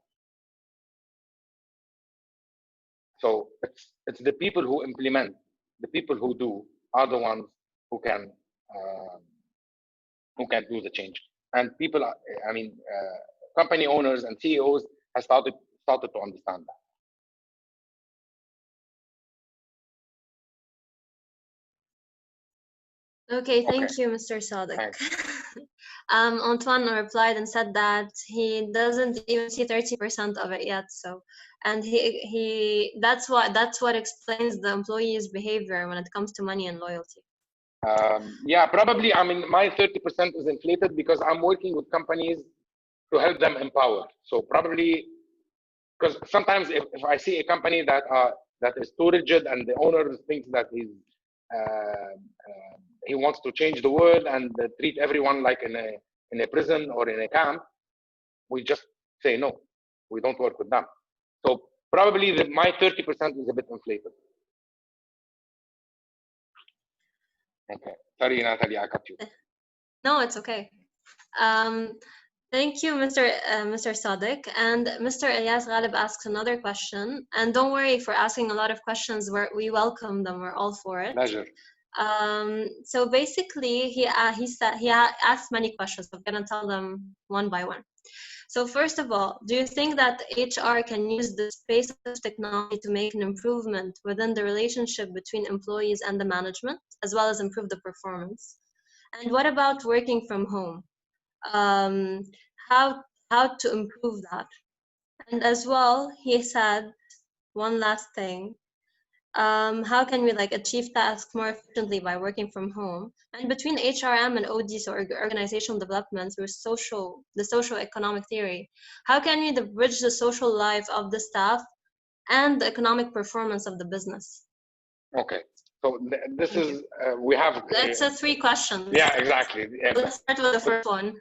So it's the people who implement, the people who do, are the ones who can do the change. And people, I mean, company owners and CEOs have started to understand that. Okay, thank you, Mr. Sadiq. Antoine replied and said that he doesn't even see 30% of it yet. So, and that's what explains the employee's behavior when it comes to money and loyalty. Yeah, probably. I mean, my 30% is inflated because I'm working with companies to help them empower. So probably, because sometimes if I see a company that is too rigid and the owner thinks that he wants to change the world and treat everyone like in a prison or in a camp, we just say no. We don't work with them. So probably my 30% is a bit inflated. Okay. Sorry, Natalie, I cut you. No, it's okay. Thank you, Mr. Sadiq. And Mr. Ilyas Ghalib asks another question. And don't worry for asking a lot of questions. We welcome them. We're all for it. Pleasure. So basically, he asked many questions. I'm gonna tell them one by one. So first of all, do you think that HR can use the space of technology to make an improvement within the relationship between employees and the management, as well as improve the performance? And what about working from home? How to improve that? And as well, he said one last thing. How can we achieve tasks more efficiently by working from home? And between HRM and OD, so organizational development through the social economic theory, how can we bridge the social life of the staff and the economic performance of the business? Okay, so this is we have. That's 3 questions. Yeah, exactly. Yeah. Let's start with the first one.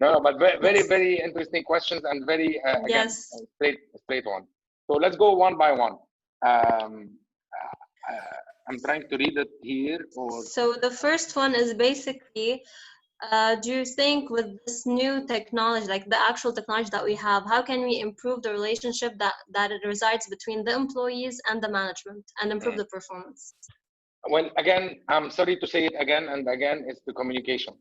No, but very interesting questions and very again straight one. So let's go one by one. I'm trying to read it here. So the first one is basically, do you think with this new technology, like the actual technology that we have, how can we improve the relationship that it resides between the employees and the management and improve the performance? Well, again, I'm sorry to say it again and again, it's the communication.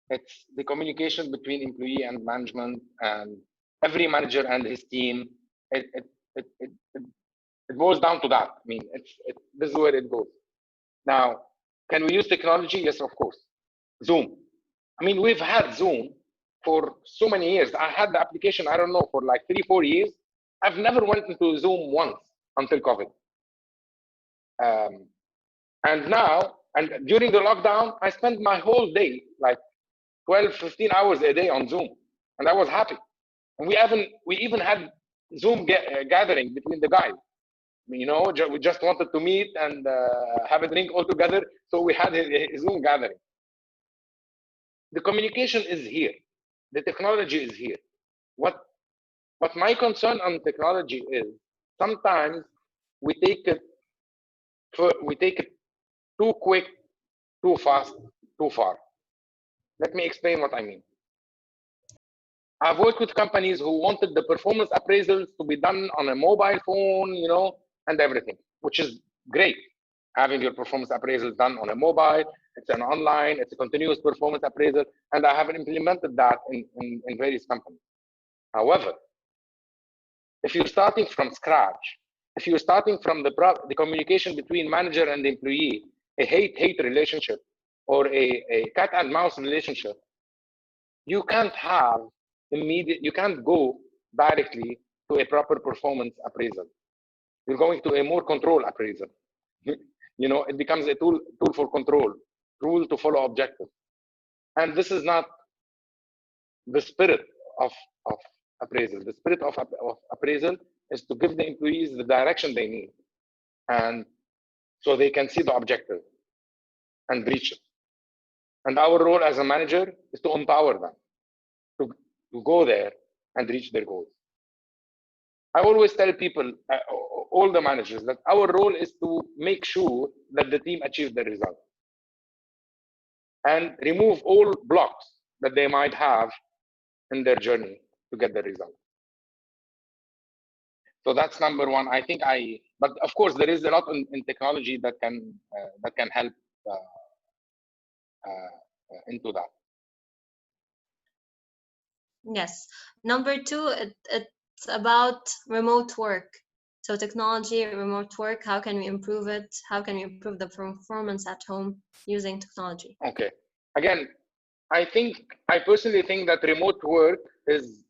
It's the communication between employee and management and every manager and his team. It boils down to that. I mean, this is where it goes. Now, can we use technology? Yes, of course. Zoom. I mean, we've had Zoom for so many years. I had the application, I don't know, for like 3-4 years. I've never went into Zoom once until COVID. And now, and during the lockdown, I spent my whole day, like 12, 15 hours a day on Zoom, and I was happy. And we even had Zoom gathering between the guys. You know, we just wanted to meet and have a drink all together, so we had a Zoom gathering. The communication is here. The technology is here. What my concern on technology is sometimes we take it too quick, too fast, too far. Let me explain what I mean. I've worked with companies who wanted the performance appraisals to be done on a mobile phone, you know, and everything, which is great. Having your performance appraisals done on a mobile, it's an online, it's a continuous performance appraisal, and I have implemented that in various companies. However, if you're starting from scratch, if you're starting from the communication between manager and employee, a hate relationship, or a cat and mouse relationship, you can't have you can't go directly to a proper performance appraisal. You're going to a more control appraisal. You know, it becomes a tool for control, rule to follow objective. And this is not the spirit of appraisal. The spirit of appraisal is to give the employees the direction they need, and so they can see the objective and reach it. And our role as a manager is to empower them to go there and reach their goals. I always tell people, all the managers, that our role is to make sure that the team achieves the result and remove all blocks that they might have in their journey to get the result. So that's number one. I think but of course there is a lot in technology that can help into that. Yes. Number two, it's about remote work. So technology, remote work, how can we improve it? How can we improve the performance at home using technology? Okay. Again, I personally think that remote work is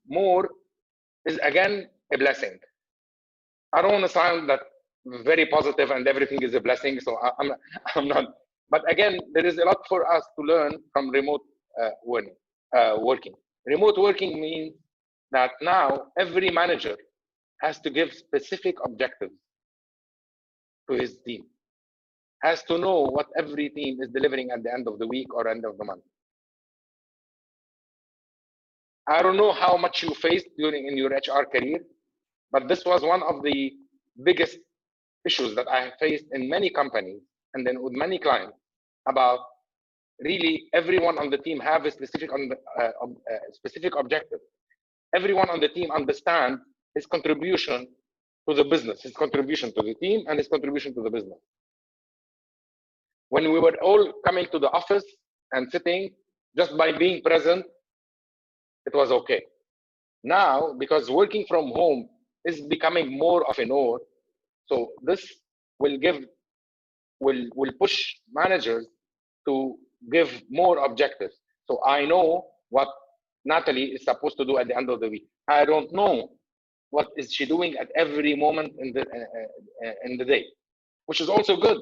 again a blessing. I don't want to sound that very positive and everything is a blessing, so I'm not. But again, there is a lot for us to learn from remote working. Remote working means that now every manager has to give specific objectives to his team, has to know what every team is delivering at the end of the week or end of the month. I don't know how much you faced in your HR career, but this was one of the biggest issues that I have faced in many companies and then with many clients, about really everyone on the team have a specific objective. Everyone on the team understand his contribution to the business, his contribution to the team, and his contribution to the business. When we were all coming to the office and sitting, just by being present, it was okay. Now, because working from home is becoming more of a norm, so this will push managers to give more objectives. So I know what Natalie is supposed to do at the end of the week. I don't know what is she doing at every moment in the day, which is also good.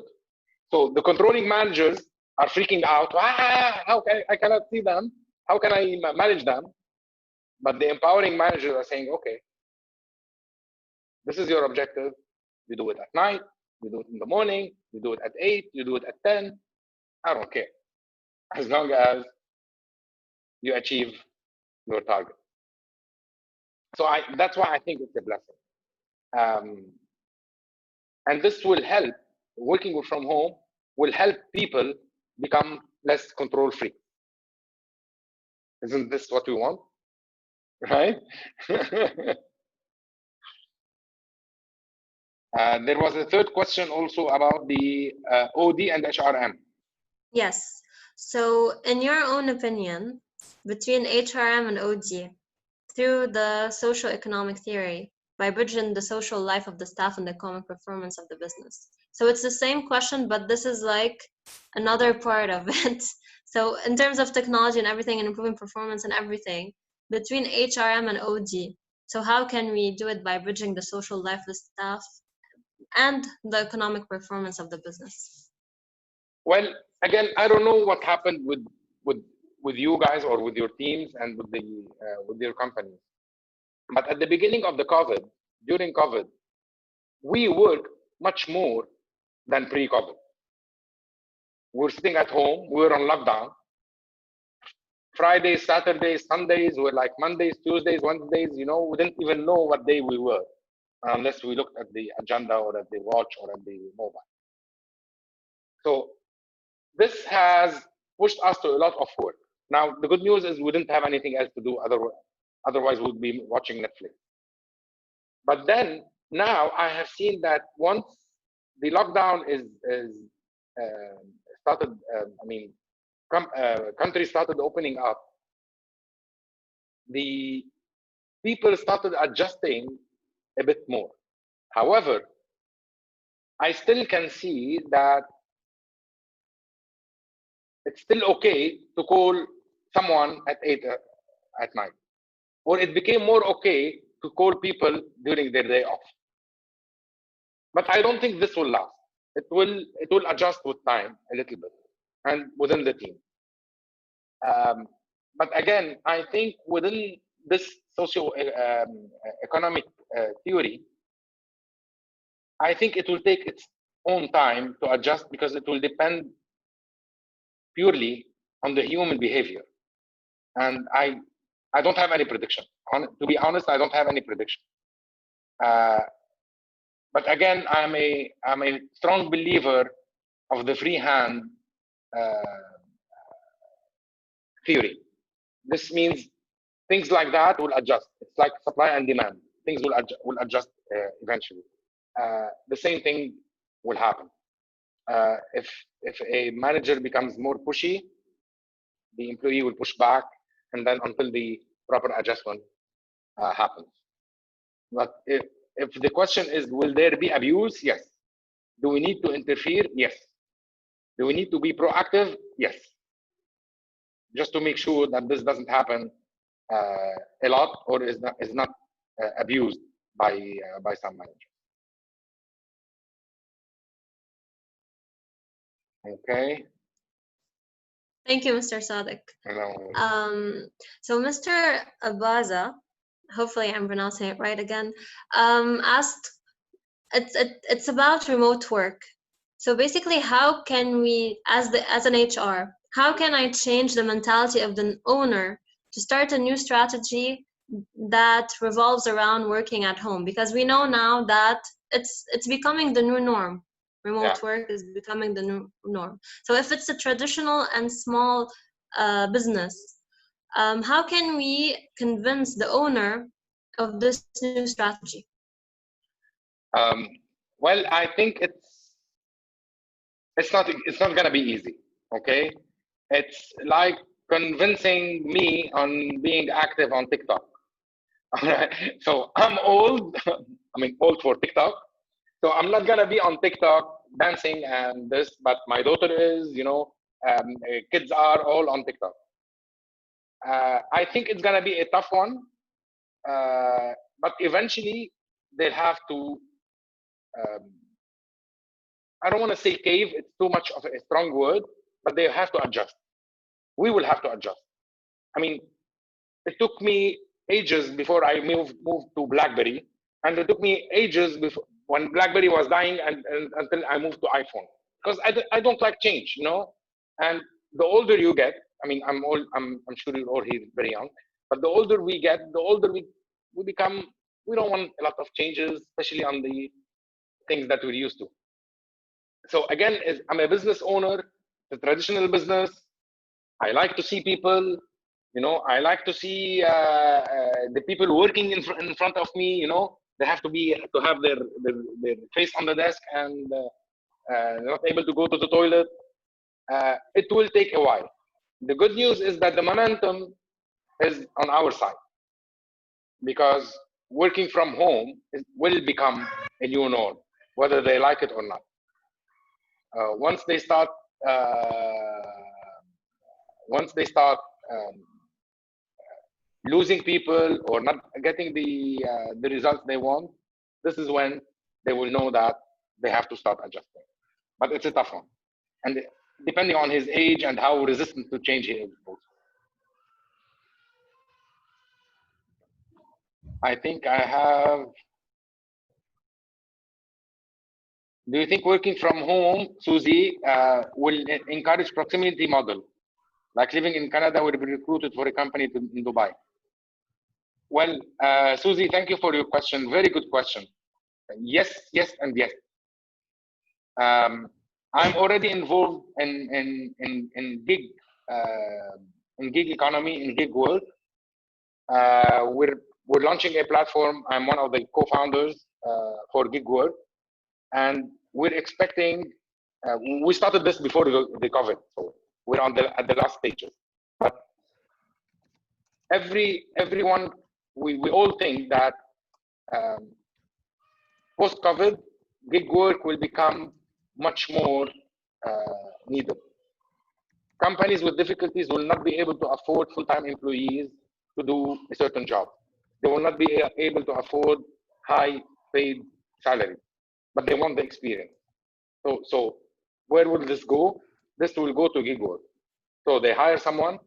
So the controlling managers are freaking out. How can I cannot see them? How can I manage them? But the empowering managers are saying, okay, this is your objective. You do it at night. You do it in the morning. You do it at 8. You do it at 10. I don't care, as long as you achieve your target. So that's why I think it's a blessing. And this will help, working from home will help people become less control free. Isn't this what we want? Right? There was a third question also about the OD and HRM. Yes. So in your own opinion, between HRM and OD, through the social economic theory, by bridging the social life of the staff and the economic performance of the business? So it's the same question, but this is like another part of it. So in terms of technology and everything and improving performance and everything, between HRM and OD, so how can we do it by bridging the social life of the staff and the economic performance of the business? Well, again, I don't know what happened with you guys or with your teams and with your companies. But at the beginning of the COVID, during COVID, we worked much more than pre-COVID. We're sitting at home, we were on lockdown. Fridays, Saturdays, Sundays were like Mondays, Tuesdays, Wednesdays, you know, we didn't even know what day we were unless we looked at the agenda or at the watch or at the mobile. So this has pushed us to a lot of work. Now, the good news is we didn't have anything else to do otherwise we'd be watching Netflix. But then now I have seen that once the lockdown is started, I mean, countries started opening up, the people started adjusting a bit more. However, I still can see that it's still okay to call someone at 8 at night, or it became more okay to call people during their day off. But I don't think this will last. It will adjust with time a little bit and within the team. But again, I think within this socio-economic theory, I think it will take its own time to adjust because it will depend purely on the human behavior. And I don't have any prediction. To be honest, I don't have any prediction. But again, I'm a strong believer of the free hand theory. This means things like that will adjust. It's like supply and demand. Things will adjust eventually. The same thing will happen. If a manager becomes more pushy, the employee will push back, and then until the proper adjustment happens. But if the question is, will there be abuse? Yes. Do we need to interfere? Yes. Do we need to be proactive? Yes. Just to make sure that this doesn't happen a lot or is not abused by some managers. Okay. Thank you, Mr. Sadiq. So Mr. Abaza, hopefully I'm pronouncing it right again, asked, it's about remote work. So basically, how can we, as an HR, how can I change the mentality of the owner to start a new strategy that revolves around working at home? Because we know now that it's becoming the new norm. Remote work is becoming the new norm. So if it's a traditional and small business, how can we convince the owner of this new strategy? Well, I think it's not going to be easy. Okay, it's like convincing me on being active on TikTok. All right, so I'm old. I mean, old for TikTok. So I'm not gonna be on TikTok dancing and this, but my daughter is, you know, kids are all on TikTok. I think it's gonna be a tough one, but eventually they'll have to. I don't want to say cave; it's too much of a strong word, but they have to adjust. We will have to adjust. I mean, it took me ages before I moved to BlackBerry, and it took me ages before when BlackBerry was dying and until I moved to iPhone, because I don't like change, you know. And the older you get, I mean, I'm sure you're all here very young, but the older we get, the older we become. We don't want a lot of changes, especially on the things that we're used to. So again, I'm a business owner, the traditional business. I like to see people. You know, I like to see the people working in front of me. You know, they have to have their face on the desk and not able to go to the toilet. It will take a while. The good news is that the momentum is on our side, because working from home will become a new norm, whether they like it or not. Once they start, um, losing people or not getting the results they want, this is when they will know that they have to start adjusting. But it's a tough one, and depending on his age and how resistant to change he is. I think I have. Do you think working from home, Susie, will encourage proximity model? Like living in Canada, will be recruited for a company in Dubai? Well, Susie, thank you for your question. Very good question. Yes, yes, and yes. I'm already involved in gig economy, in gig world. We're launching a platform. I'm one of the co-founders for gig work, and we're expecting. We started this before the COVID, so we're at the last stages. But everyone, we all think that post-COVID, gig work will become much more needed. Companies with difficulties will not be able to afford full-time employees to do a certain job. They will not be able to afford high-paid salary, but they want the experience. So where will this go? This will go to gig work. So they hire someone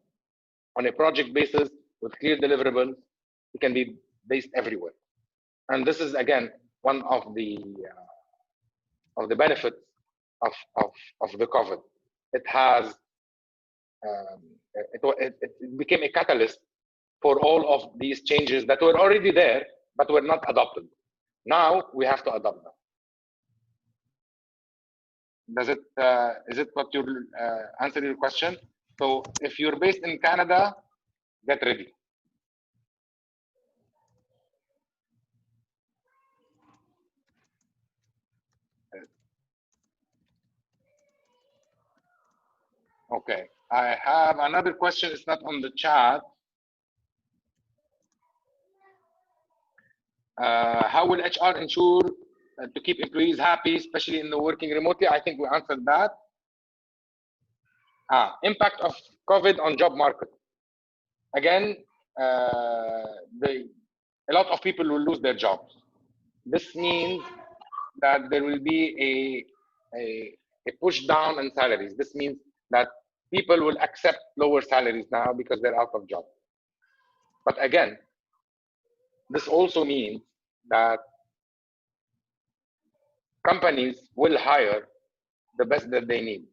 on a project basis with clear deliverables. It can be based everywhere. And this is, again, one of the benefits of the COVID. It has it became a catalyst for all of these changes that were already there but were not adopted. Now we have to adopt them. Does it is it what you answer your question? So if you're based in Canada, get ready. Okay, I have another question. It's not on the chat. How will HR ensure to keep employees happy, especially in the working remotely? I think we answered that. Impact of COVID on job market. Again, a lot of people will lose their jobs. This means that there will be a push down in salaries. This means that people will accept lower salaries now because they're out of job. But again, this also means that companies will hire the best that they need.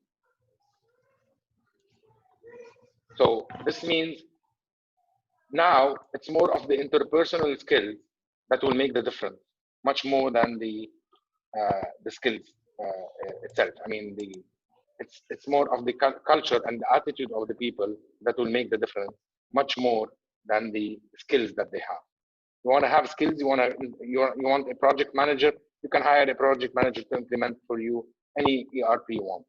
So this means now it's more of the interpersonal skills that will make the difference, much more than the skills itself. I mean, it's more of the culture and the attitude of the people that will make the difference, much more than the skills that they have. You want to have skills. You want a project manager. You can hire a project manager to implement for you any ERP you want.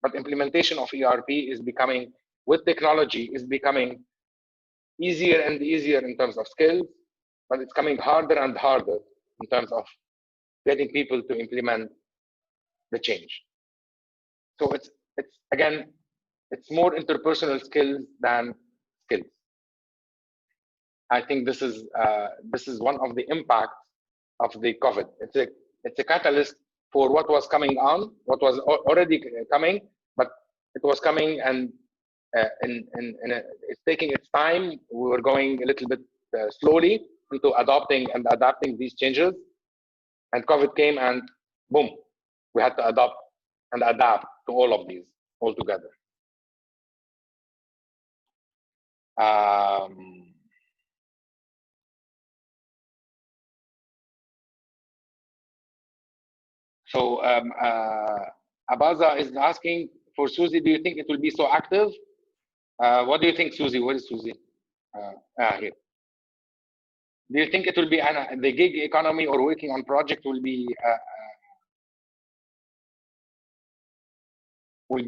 But implementation of ERP is becoming, with technology, is becoming easier and easier in terms of skills, but it's coming harder and harder in terms of getting people to implement the change. So it's again, it's more interpersonal skills than skills. I think this is one of the impacts of the COVID. It's a catalyst for what was coming on, what was already coming, but it was coming and it's taking its time. We were going a little bit slowly into adapting these changes, and COVID came and boom, we had to adopt and adapt to all of these all together. So Abaza is asking for Susie, do you think it will be so active? What do you think, Susie? Where is Susie? Here. Do you think it will be the gig economy or working on project will be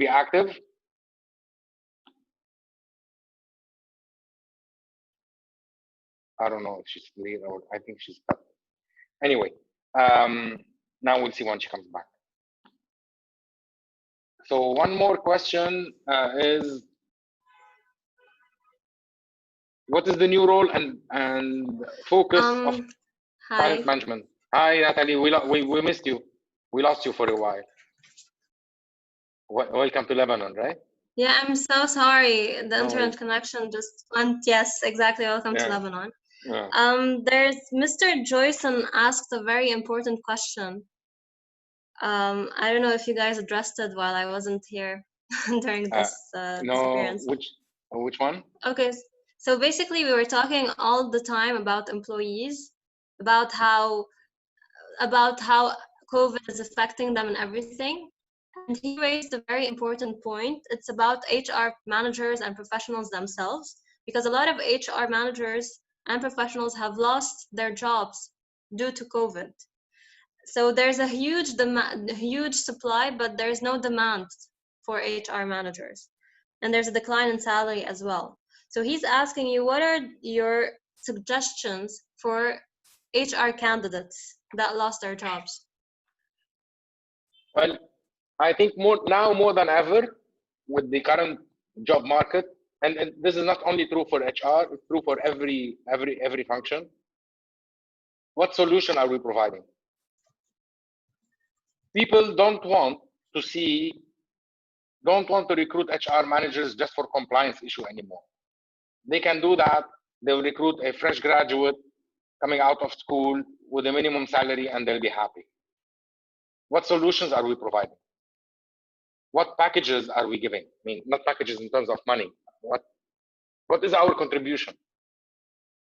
active? I don't know if she's clear or I think she's cut. Anyway, now we'll see when she comes back. So one more question is, what is the new role and focus of talent Hi. management? Hi, Natalie. We missed you. We lost you for a while. Welcome to Lebanon, right? Yeah, I'm so sorry. The No internet worries. connection just went. Yes, exactly. Welcome to Yeah. Lebanon. Yeah. There's Mr. Joyson asked a very important question. I don't know if you guys addressed it while I wasn't here during this No, disappearance. which one? Okay, so basically we were talking all the time about employees, about how COVID is affecting them and everything. And he raised a very important point. It's about HR managers and professionals themselves, because a lot of HR managers and professionals have lost their jobs due to COVID. So there's a huge supply, but there's no demand for HR managers. And there's a decline in salary as well. So he's asking you, what are your suggestions for HR candidates that lost their jobs? Well, I think now more than ever with the current job market, and this is not only true for HR, it's true for every function. What solution are we providing? People don't want to recruit HR managers just for compliance issue anymore. They can do that. They'll recruit a fresh graduate coming out of school with a minimum salary and they'll be happy. What solutions are we providing? What packages are we giving? I mean, not packages in terms of money. What is our contribution?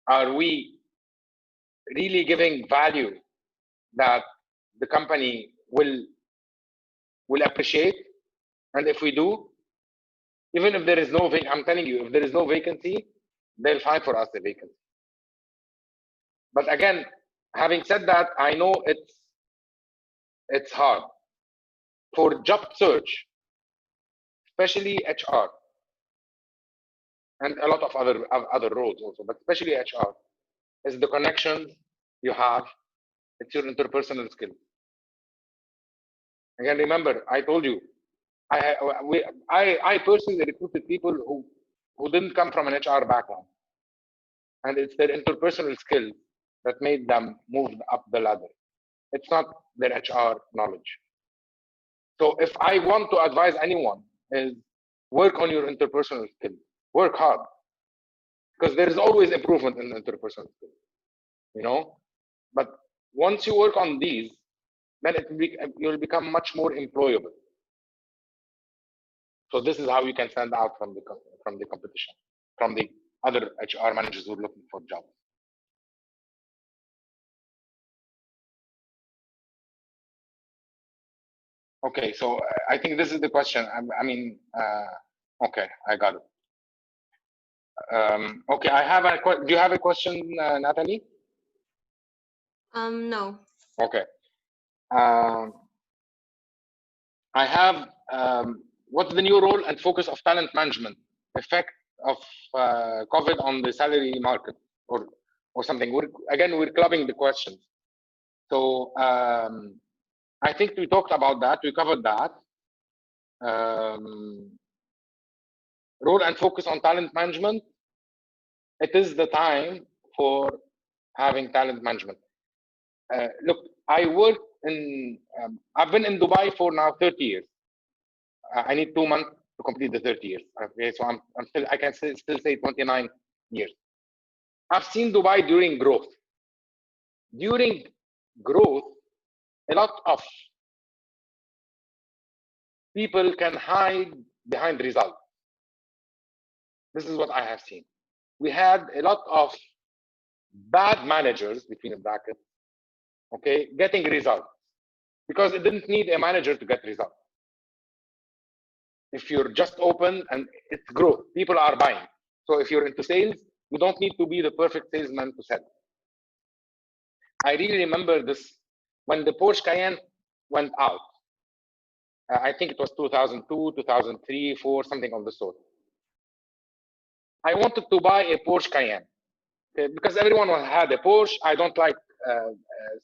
Are we really giving value that the company will appreciate? And if we do, even if there is no I'm telling you, if there is no vacancy, they'll find for us a vacancy. But again, having said that, I know it's hard for job search, especially HR, and a lot of other roles also, but especially HR, is the connections you have. It's your interpersonal skill. Again, remember, I told you, I personally recruited people who didn't come from an HR background, and it's their interpersonal skill that made them move up the ladder. It's not their HR knowledge. So if I want to advise anyone, is work on your interpersonal skill. Work hard, because there is always improvement in interpersonal skill. You know, but once you work on these, then you'll become much more employable. So this is how you can stand out from the competition, from the other HR managers who are looking for jobs. Okay, so I think this is the question. I mean, okay, I got it. Okay, I have a. Do you have a question, Natalie? No. Okay. I have. What's the new role and focus of talent management? Effect of COVID on the salary market, or something. We're clubbing the questions. So I think we talked about that. We covered that. Role and focus on talent management. It is the time for having talent management. Look, I work in. I've been in Dubai for now 30 years. I need 2 months to complete the 30 years. Okay, so I'm still. I can still say 29 years. I've seen Dubai during growth. During growth, a lot of people can hide behind results. This is what I have seen. We had a lot of bad managers, between the brackets, okay, getting results, because it didn't need a manager to get results. If you're just open and it's growth, people are buying. So if you're into sales, you don't need to be the perfect salesman to sell. I really remember this when the Porsche Cayenne went out. I think it was 2002, 2003, 4, something of the sort. I wanted to buy a Porsche Cayenne Okay, because everyone had a Porsche. I don't like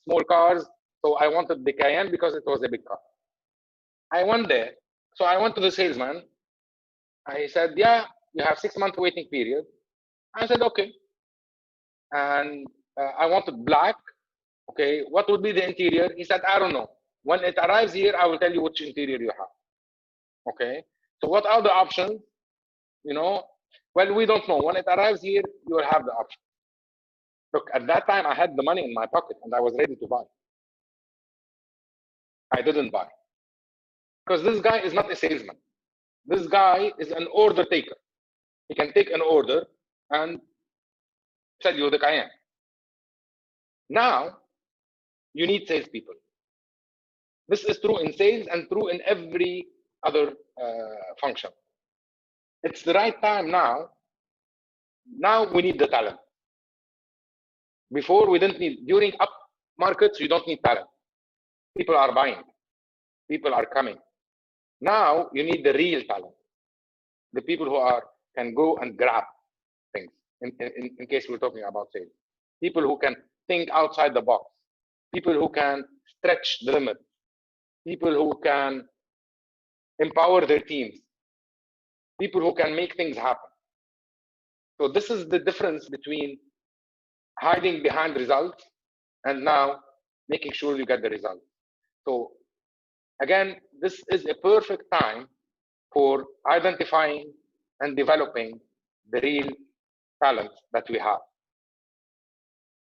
small cars, so I wanted the Cayenne because it was a big car. I went there, so I went to the salesman. I said, "Yeah, you have 6 month waiting period." I said, "Okay," and I wanted black. Okay, what would be the interior? He said, "I don't know. When it arrives here, I will tell you which interior you have." Okay, so what are the options? You know, well, we don't know. When it arrives here, you will have the option. Look, at that time, I had the money in my pocket and I was ready to buy. I didn't buy because this guy is not a salesman. This guy is an order taker. He can take an order and sell you the Cayenne. Now, you need salespeople. This is true in sales and true in every other function. It's the right time now. Now we need the talent. Before we didn't need, during up markets, you don't need talent. People are buying. People are coming. Now you need the real talent. The people who can go and grab things in case we're talking about sales. People who can think outside the box. People who can stretch the limit. People who can empower their teams. People who can make things happen. So this is the difference between hiding behind results and now making sure you get the results. So again, this is a perfect time for identifying and developing the real talents that we have.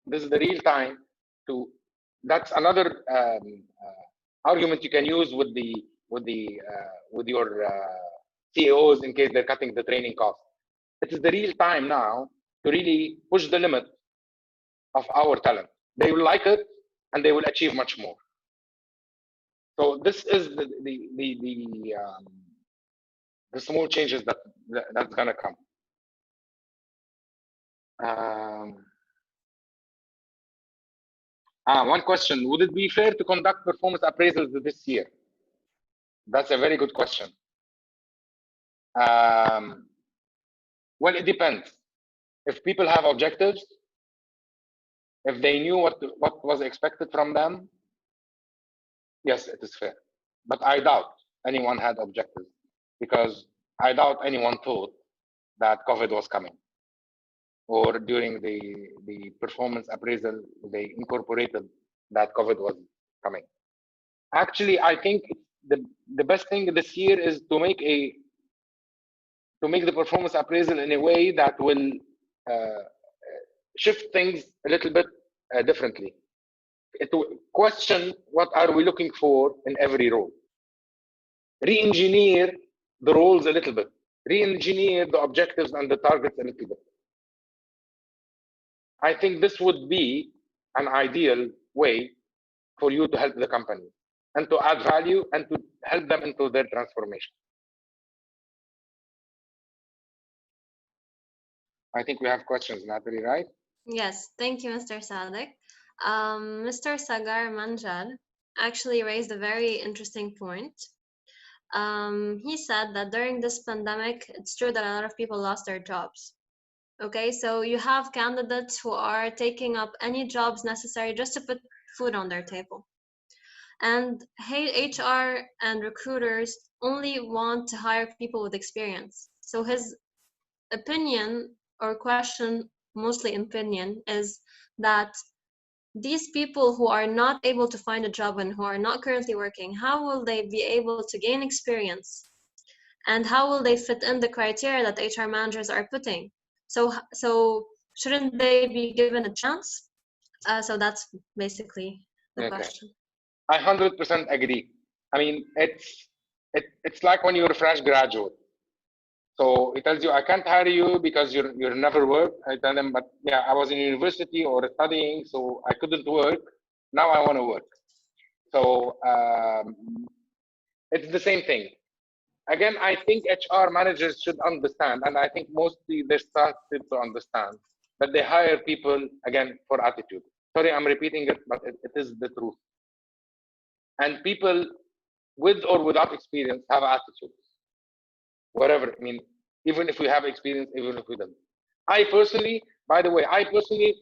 This is the real time to. That's another argument you can use with your CEOs in case they're cutting the training cost. It is the real time now to really push the limit of our talent. They will like it and they will achieve much more. So this is the small changes that's gonna come. One question: would it be fair to conduct performance appraisals this year? That's a very good question. Well, it depends. If people have objectives, if they knew what was expected from them, yes, it is fair. But I doubt anyone had objectives because I doubt anyone thought that COVID was coming, or during the performance appraisal, they incorporated that COVID was coming. Actually, I think the best thing this year is to make the performance appraisal in a way that will shift things a little bit differently. To question what are we looking for in every role. Re-engineer the roles a little bit. Re-engineer the objectives and the targets a little bit. I think this would be an ideal way for you to help the company and to add value and to help them into their transformation. I think we have questions, Natalie, right? Yes, thank you, Mr. Sadek. Mr. Sagar Manjal actually raised a very interesting point. He said that during this pandemic, it's true that a lot of people lost their jobs. Okay, so you have candidates who are taking up any jobs necessary just to put food on their table. And HR and recruiters only want to hire people with experience. So his opinion or question, mostly opinion, is that these people who are not able to find a job and who are not currently working, how will they be able to gain experience? And how will they fit in the criteria that HR managers are putting? So shouldn't they be given a chance? So that's basically the question. I 100% agree. I mean, it's like when you're a fresh graduate. So it tells you, I can't hire you because you're never worked. I tell them, but yeah, I was in university or studying, so I couldn't work. Now I want to work. So it's the same thing. Again, I think HR managers should understand, and I think mostly they started to understand that they hire people, again, for attitude. Sorry, I'm repeating it, but it is the truth. And people with or without experience have attitudes. Whatever, I mean, even if we have experience, even if we don't. I personally, By the way, I personally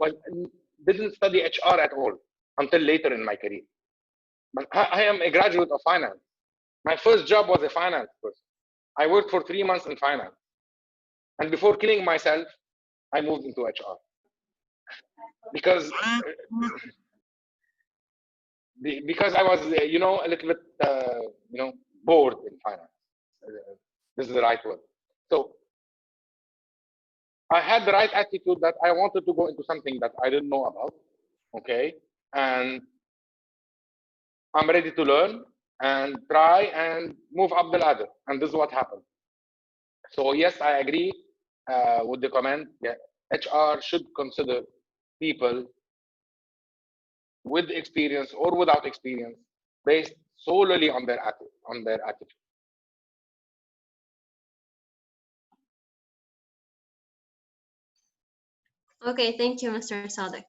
didn't study HR at all until later in my career. But I am a graduate of finance. My first job was a finance person. I worked for 3 months in finance. And before killing myself, I moved into HR. Because I was, a little bit, bored in finance. This is the right word. So I had the right attitude that I wanted to go into something that I didn't know about, okay? And I'm ready to learn and try and move up the ladder. And this is what happened. So yes, I agree with the comment. Yeah, HR should consider people with experience or without experience based solely on their attitude. Okay, thank you, Mr. Sadiq.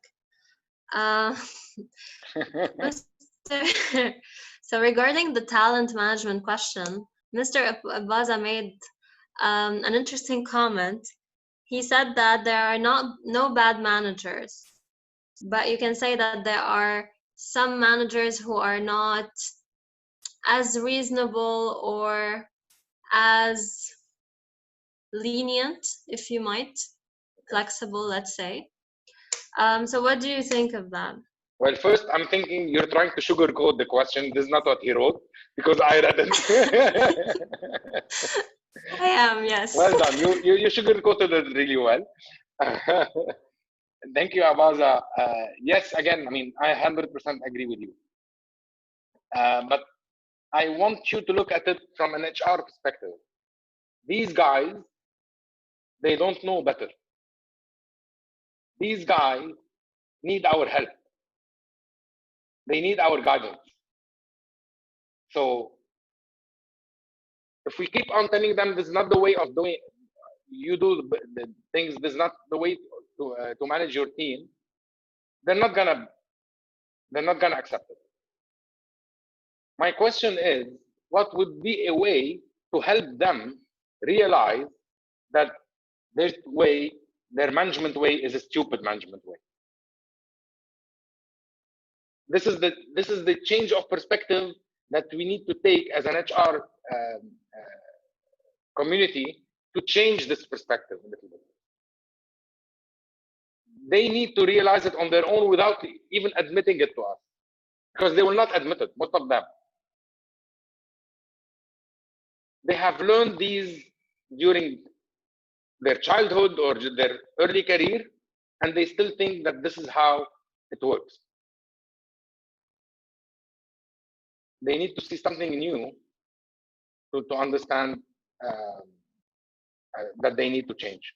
So regarding the talent management question, Mr. Abaza made an interesting comment. He said that there are no bad managers, but you can say that there are some managers who are not as reasonable or as lenient, if you might, flexible, let's say. So what do you think of that? Well, first, I'm thinking you're trying to sugarcoat the question. This is not what he wrote, because I read it. I am, yes. Well done. You sugarcoated it really well. Thank you, Abaza. Yes, again, I mean, I 100% agree with you. But I want you to look at it from an HR perspective. These guys, they don't know better. These guys need our help. They need our guidance. So if we keep on telling them this is not the way of doing, you do the things, this is not the way to manage your team, they're not gonna accept it. My question is, what would be a way to help them realize that their management way is a stupid management way? This is the change of perspective that we need to take as an HR community to change this perspective a little bit. They need to realize it on their own without even admitting it to us, because they will not admit it, most of them. They have learned these during their childhood or their early career, and they still think that this is how it works. They need to see something new to understand that they need to change.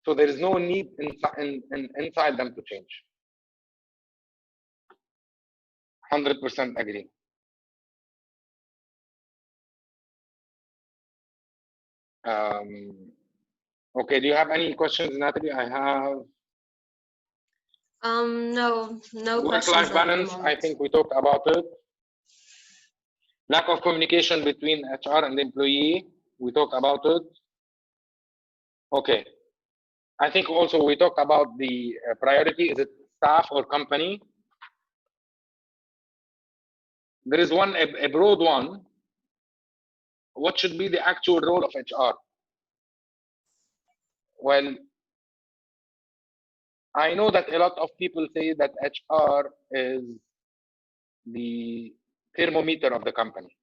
So there is no need inside them to change. 100% agree. Okay, do you have any questions, Natalie? I have. No questions. Work-life balance, I think we talked about it. Lack of communication between HR and the employee, we talked about it. Okay. I think also we talked about the priority, is it staff or company? There is one, a broad one. What should be the actual role of HR? Well, I know that a lot of people say that HR is the thermometer of the company.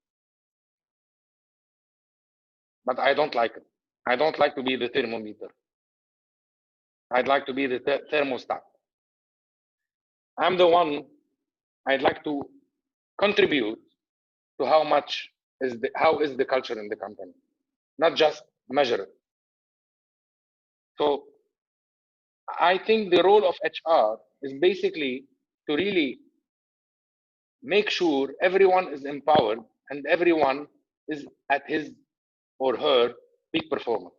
But I don't like it. I don't like to be the thermometer. I'd like to be the thermostat. I'm the one, I'd like to contribute to how is the culture in the company, not just measure it. So I think the role of HR is basically to really make sure everyone is empowered and everyone is at his or her peak performance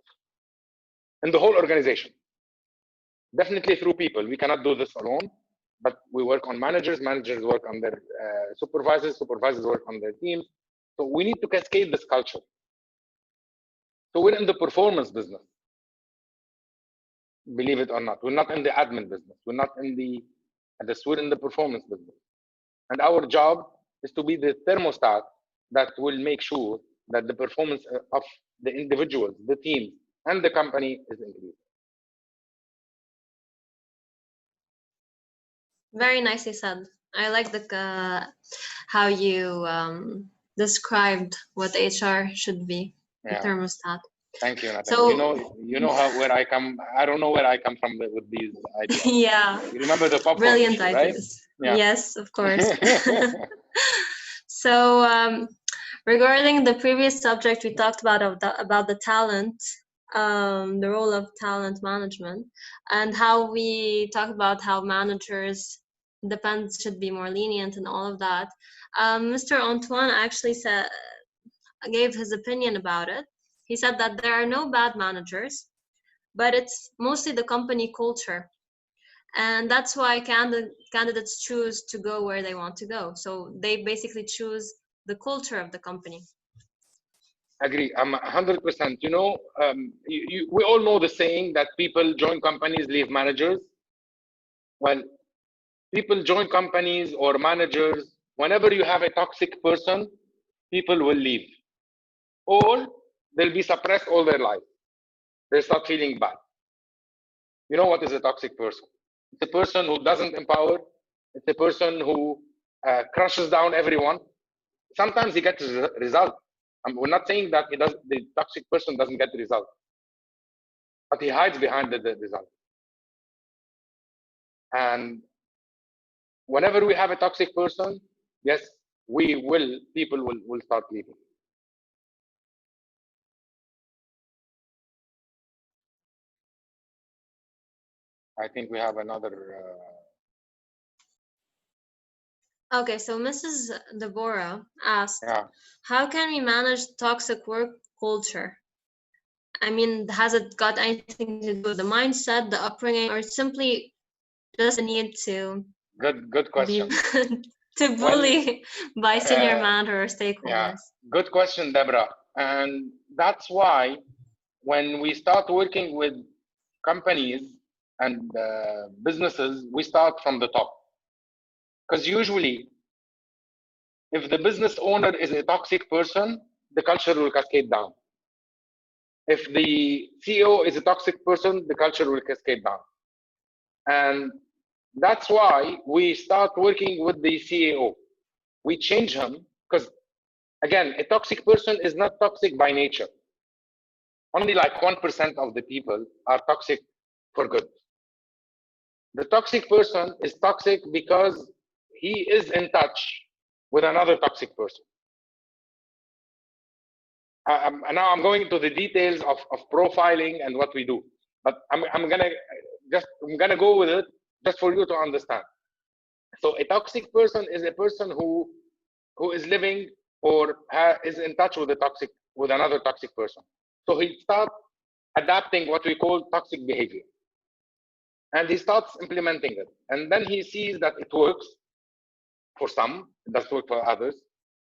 in the whole organization. Definitely through people. We cannot do this alone, but we work on managers work on their supervisors work on their teams. So we need to cascade this culture. So we're in the performance business. Believe it or not, we're not in the admin business. We're not in the, we're in the performance business. And our job is to be the thermostat that will make sure that the performance of the individuals, the team, and the company is increased. Very nicely said. I like how you described what HR should be, the thermostat. Thank you, Nathan. So you know where I come. I don't know where I come from with these ideas. Yeah. You remember the popcorn Brilliant issue, ideas. Right? Yeah. Yes, of course. So regarding the previous subject, we talked about the talent, the role of talent management, and how we talked about how managers should be more lenient and all of that. Mr. Antoine actually gave his opinion about it. He said that there are no bad managers, but it's mostly the company culture. And that's why candidates choose to go where they want to go. So they basically choose the culture of the company. Agree. I'm 100%. We all know the saying that people join companies, leave managers. Well, people join companies or managers. Whenever you have a toxic person, people will leave, or they'll be suppressed all their life. They start feeling bad. You know what is a toxic person? It's a person who doesn't empower. It's a person who crushes down everyone. Sometimes he gets a result. We're not saying that the toxic person doesn't get the result, but he hides behind the result. And whenever we have a toxic person, yes, people will start leaving. I think we have another. Okay, so Mrs. Deborah asked, how can we manage toxic work culture? I mean, has it got anything to do with the mindset, the upbringing, or simply just the need to Good question. to bully by senior manager or stakeholders? Yeah, good question, Deborah. And that's why when we start working with companies and businesses, we start from the top. Because usually, if the business owner is a toxic person, the culture will cascade down. If the CEO is a toxic person, the culture will cascade down. And that's why we start working with the CEO. We change him because, again, a toxic person is not toxic by nature. Only like 1% of the people are toxic for good. The toxic person is toxic because he is in touch with another toxic person. Now I'm going into the details of profiling and what we do, but I'm gonna go with it just for you to understand. So a toxic person is a person who is living or is in touch with another toxic person. So he starts adapting what we call toxic behavior, and he starts implementing it, and then he sees that it works for some, it doesn't work for others.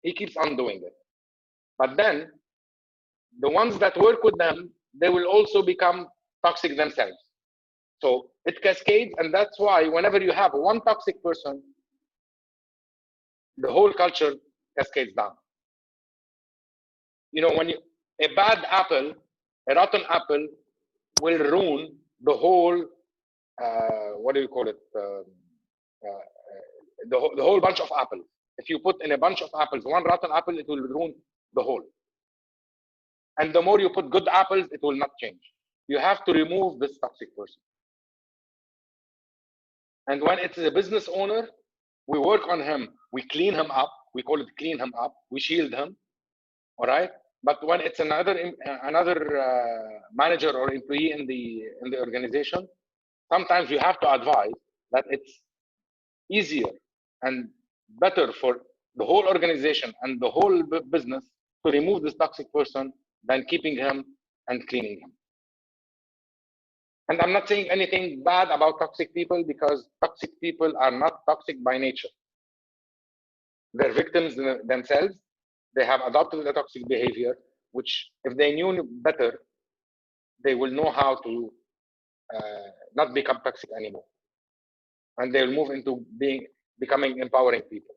He keeps on doing it, but then the ones that work with them, they will also become toxic themselves. So it cascades, and that's why whenever you have one toxic person, the whole culture cascades down. When a bad apple, a rotten apple, will ruin the whole. What do you call it? The whole bunch of apples. If you put in a bunch of apples one rotten apple, it will ruin the whole. And the more you put good apples, it will not change. You have to remove this toxic person. And when it's a business owner, we work on him. We clean him up. We call it clean him up. We shield him. All right. But when it's another manager or employee in the organization, sometimes you have to advise that it's easier and better for the whole organization and the whole business to remove this toxic person than keeping him and cleaning him. And I'm not saying anything bad about toxic people, because toxic people are not toxic by nature. They're victims themselves. They have adopted the toxic behavior, which if they knew better, they will know how to not become toxic anymore, and they'll move into becoming empowering people.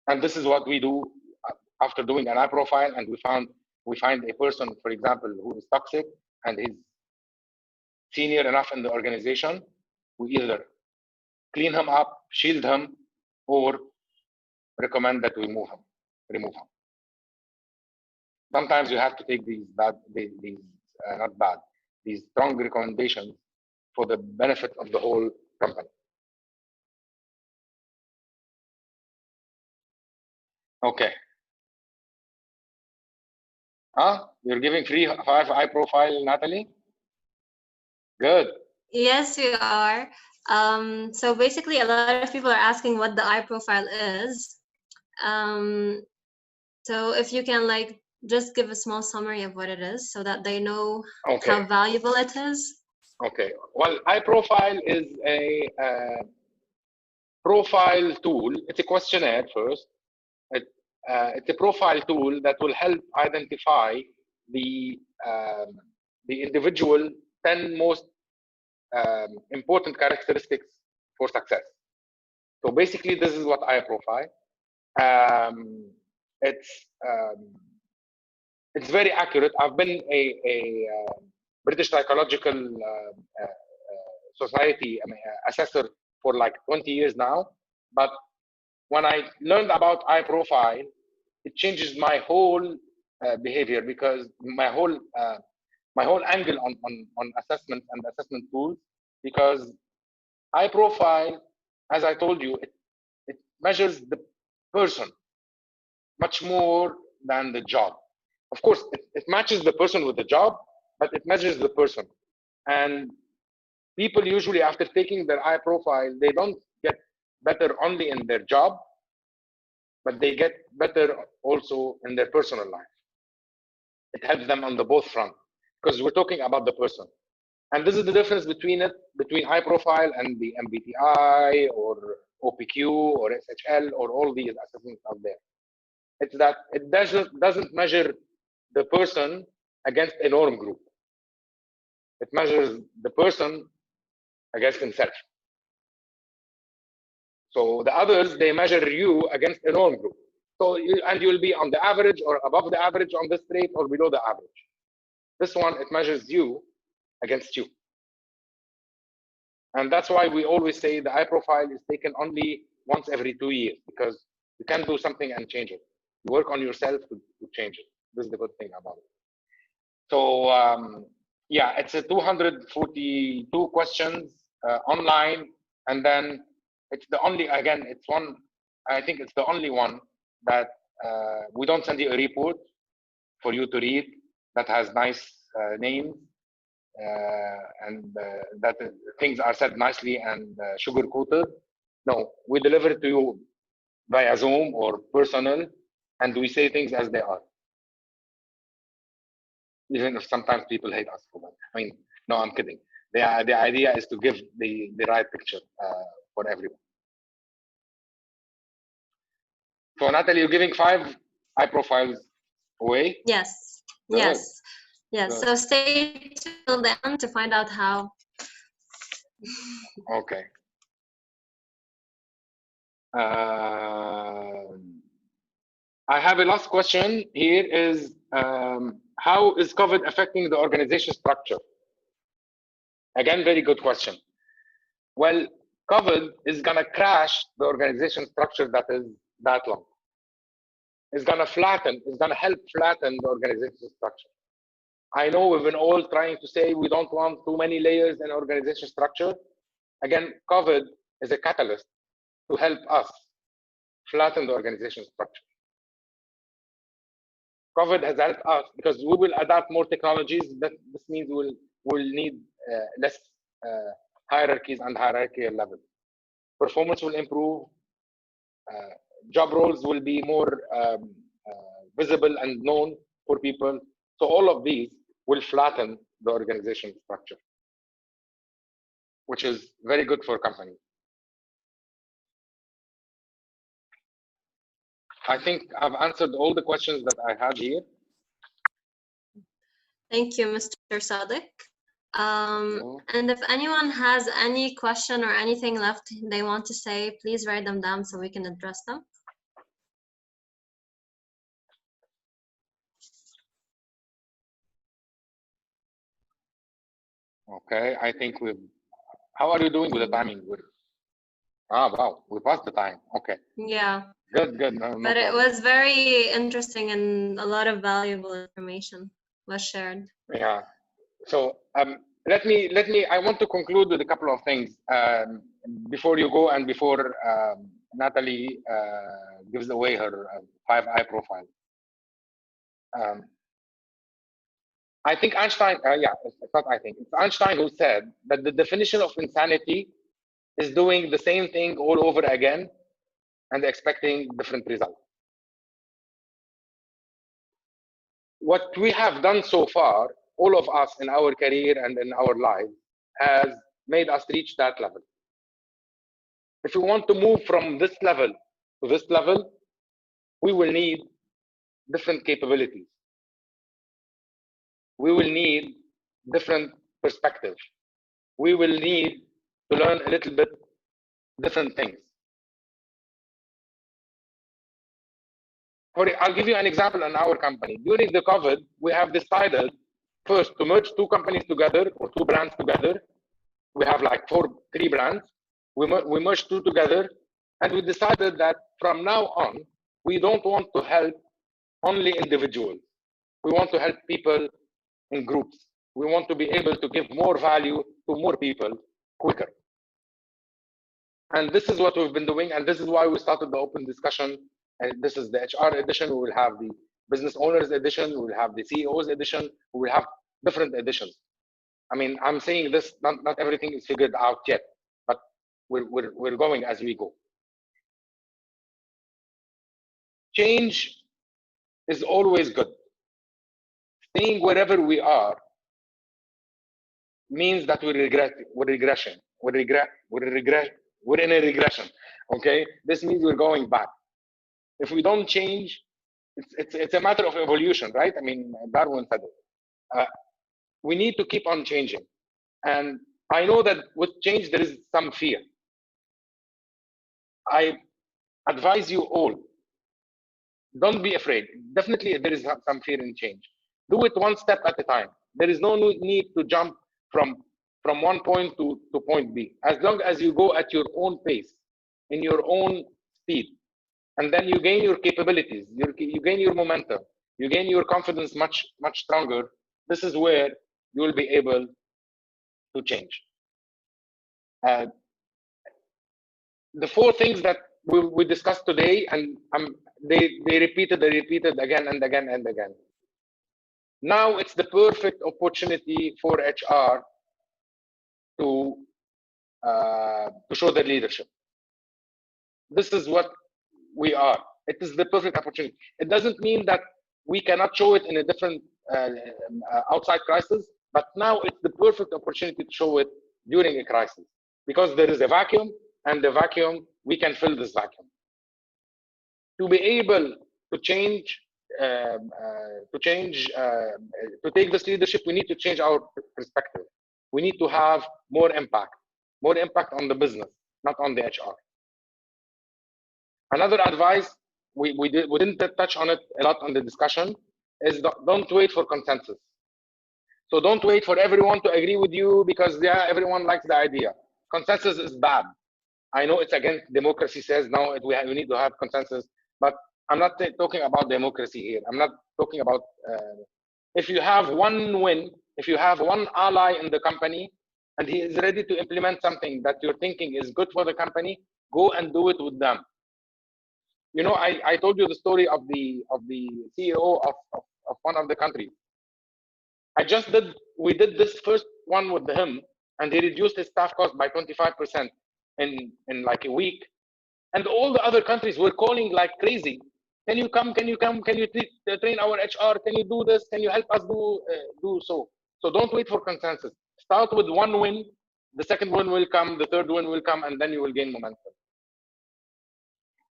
And this is what we do after doing an eye profile, and we find a person, for example, who is toxic and he's senior enough in the organization. We either clean him up, shield him, or recommend that we remove him. Sometimes you have to take these these strong recommendations for the benefit of the whole company. Okay. You're giving 5 eye profile, Natalie? Good. Yes, we are. So basically, a lot of people are asking what the eye profile is. So if you can like just give a small summary of what it is so that they know how valuable it is. Okay. Well, eye profile is a profile tool. It's a questionnaire first. It's a profile tool that will help identify the individual 10 most important characteristics for success. So basically, this is what eye profile. It's very accurate. I've been a British Psychological Society assessor for like 20 years now. But when I learned about eye profile, it changes my whole behavior, because my whole angle on assessment and assessment tools, because eye profile, as I told you, it measures the person much more than the job. Of course, it matches the person with the job, but it measures the person. And people usually, after taking their eye profile, they don't get better only in their job, but they get better also in their personal life. It helps them on the both front, because we're talking about the person. And this is the difference between eye profile and the MBTI or OPQ or SHL or all these assessments out there. It's that it doesn't measure the person against a norm group. It measures the person against himself. So the others, they measure you against a norm group. So you'll be on the average or above the average on this trait or below the average. This one, it measures you against you. And that's why we always say the eye profile is taken only once every 2 years, because you can't do something and change it. You work on yourself to change it. This is the good thing about it. So yeah, it's a 242 questions online, and then it's the only, again, it's one, I think it's the only one that we don't send you a report for you to read that has nice names and that things are said nicely and sugar coated. No, we deliver it to you via Zoom or personal, and we say things as they are. Even if sometimes people hate us for that. I mean, no, I'm kidding. The idea is to give the right picture for everyone. So Natalie, you're giving 5 eye profiles away? Yes. Good. Yes. Yes. Good. So stay tuned till the end to find out how. Okay. I have a last question here is, how is COVID affecting the organization structure? Again, very good question. Well, COVID is gonna crash the organization structure that is that long. It's gonna flatten, it's gonna help flatten the organization structure. I know we've been all trying to say we don't want too many layers in organization structure. Again, COVID is a catalyst to help us flatten the organization structure. COVID has helped us because we will adapt more technologies. This means we'll need less hierarchies and hierarchical levels. Performance will improve. Job roles will be more visible and known for people. So all of these will flatten the organization structure, which is very good for companies. I think I've answered all the questions that I had here. Thank you, Mr. Sadiq. And if anyone has any question or anything left they want to say, please write them down so we can address them. Okay, I think we've. How are you doing with the timing? Wow, we passed the time. Okay. Yeah. Good, good. No but it problem. was very interesting and a lot of valuable information was shared. Yeah. So let me. I want to conclude with a couple of things before you go and before Natalie gives away her 5i profile. I think Einstein. Yeah, it's not. I think it's Einstein who said that the definition of insanity is doing the same thing all over again and expecting different results. What we have done so far, all of us in our career and in our lives, has made us reach that level. If we want to move from this level to this level, we will need different capabilities. We will need different perspectives. We will need to learn a little bit different things. I'll give you an example in our company. During the COVID, we have decided first to merge two companies together or two brands together. We have like three brands. We merged two together, and we decided that from now on, we don't want to help only individuals. We want to help people in groups. We want to be able to give more value to more people quicker. And this is what we've been doing, and this is why we started the open discussion. And this is the HR edition. We will have the business owners edition. We will have the CEOs edition. We will have different editions. I mean, I'm saying this, not everything is figured out yet, but we're going as we go. Change is always good. Staying wherever we are means that we're in a regression. Okay, this means we're going back. If we don't change, it's a matter of evolution, right? I mean, Darwin said it. We need to keep on changing, and I know that with change there is some fear. I advise you all, don't be afraid. Definitely there is some fear in change. Do it one step at a time. There is no need to jump from one point to point B. As long as you go at your own pace, in your own speed, and then you gain your capabilities, you gain your momentum, you gain your confidence much stronger. This is where you will be able to change. The four things that we discussed today, and they repeated again and again and again. Now it's the perfect opportunity for HR to show their leadership. This is what we are. It is the perfect opportunity. It doesn't mean that we cannot show it in a different outside crisis, but now it's the perfect opportunity to show it during a crisis, because there is a vacuum, and the vacuum, we can fill this vacuum. To be able to change, to take this leadership, we need to change our perspective. We need to have more impact on the business, not on the HR. Another advice, we didn't touch on it a lot on the discussion, is don't wait for consensus. So don't wait for everyone to agree with you because everyone likes the idea. Consensus is bad. I know it's against democracy, says now we need to have consensus, but I'm not talking about democracy here. I'm not talking about, if you have one win, if you have one ally in the company and he is ready to implement something that you're thinking is good for the company, go and do it with them. You know, I told you the story of the CEO of one of the countries. We did this first one with him, and he reduced his staff cost by 25% in like a week. And all the other countries were calling like crazy. Can you come? Can you come? Can you train our HR? Can you do this? Can you help us do so? So don't wait for consensus. Start with one win. The second one will come. The third one will come, and then you will gain momentum.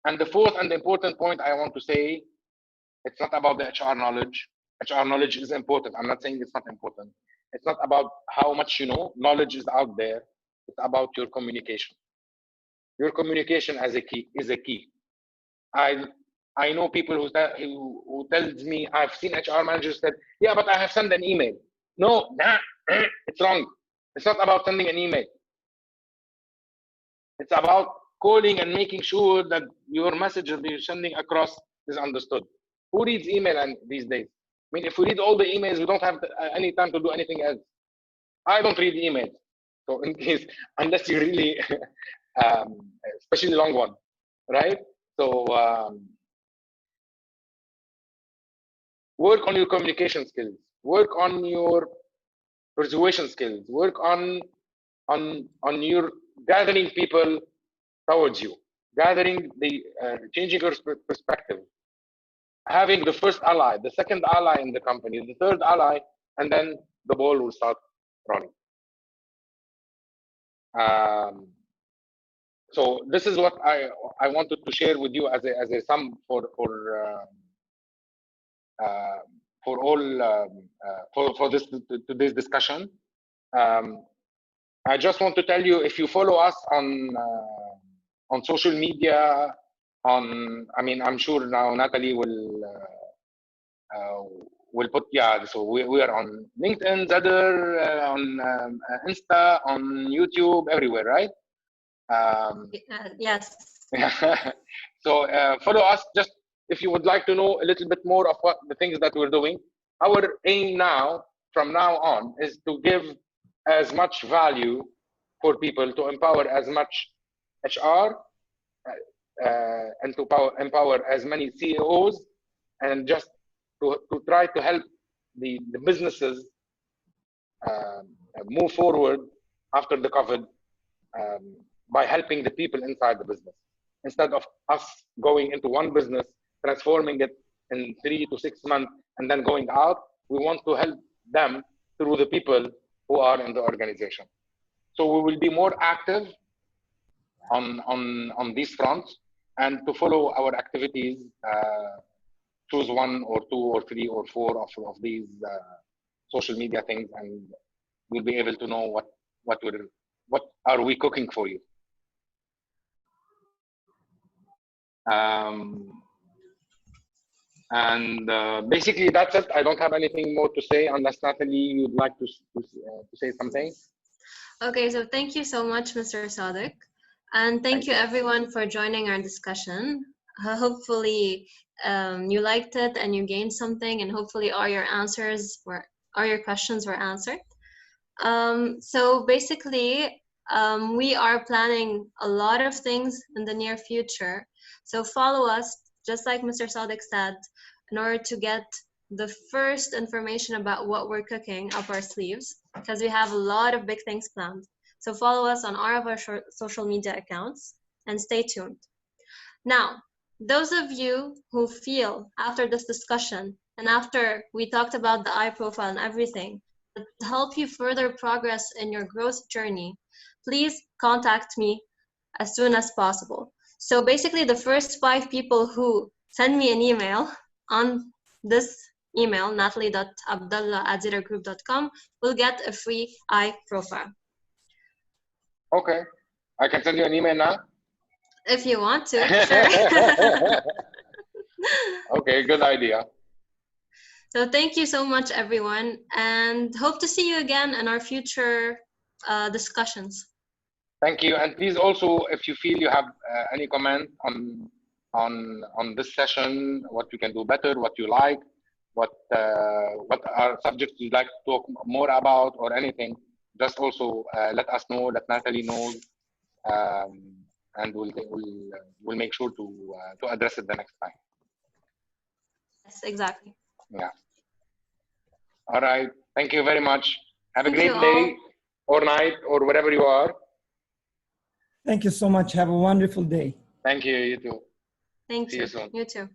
And the fourth and the important point I want to say, it's not about the HR knowledge. HR knowledge is important. I'm not saying it's not important. It's not about how much you know. Knowledge is out there. It's about your communication. Your communication as a key is a key. I know people who tells me, I've seen HR managers that, yeah, but I have sent an email. No, nah, it's wrong. It's not about sending an email. It's about calling and making sure that your message that you're sending across is understood. Who reads email these days? I mean, if we read all the emails, we don't have any time to do anything else. I don't read emails. So in case, unless you really, especially long one, right? So work on your communication skills, work on your persuasion skills, work on your gathering people towards you, gathering the changing your perspective, having the first ally, the second ally in the company, the third ally, and then the ball will start running. So this is what I wanted to share with you as a sum for this today's discussion. I just want to tell you, if you follow us on social media, I mean, I'm sure now Natalie will put, yeah, so we are on LinkedIn, Zeder, on Insta, on YouTube, everywhere, right? Yes. So follow us. Just if you would like to know a little bit more of what the things that we're doing, our aim now, from now on, is to give as much value for people, to empower as much HR, and to empower as many CEOs, and just to try to help the businesses move forward after the COVID, by helping the people inside the business. Instead of us going into one business, transforming it in 3 to 6 months, and then going out, we want to help them through the people who are in the organization. So we will be more active on these fronts, and to follow our activities, choose 1 or 2 or 3 or 4 of these social media things, and we'll be able to know what are we cooking for you. And basically that's it. I don't have anything more to say, unless Natalie would like to say something. Okay, so thank you so much, Mr. Sadiq, and thank you everyone for joining our discussion. Hopefully you liked it and you gained something, and hopefully all your questions were answered. So basically, we are planning a lot of things in the near future. So follow us, just like Mr. Sadiq said, in order to get the first information about what we're cooking up our sleeves, because we have a lot of big things planned. So follow us on all of our social media accounts and stay tuned. Now, those of you who feel after this discussion and after we talked about the eye profile and everything, to help you further progress in your growth journey, please contact me as soon as possible. So basically, the first 5 people who send me an email on this email, natalie.abdullah@zedergroup.com, will get a free eye profile. Okay, I can send you an email now? If you want to, sure. Okay, good idea. So thank you so much, everyone, and hope to see you again in our future discussions. Thank you, and please also, if you feel you have any comment on this session, what you can do better, what you like, what are subjects you'd like to talk more about, or anything, just also let us know, let Natalie know, and we'll make sure to address it the next time. Yes, exactly. Yeah. All right. Thank you very much. Have a great day or night or wherever you are. Thank you so much. Have a wonderful day. Thank you. You too. Thank you. See you soon. You too.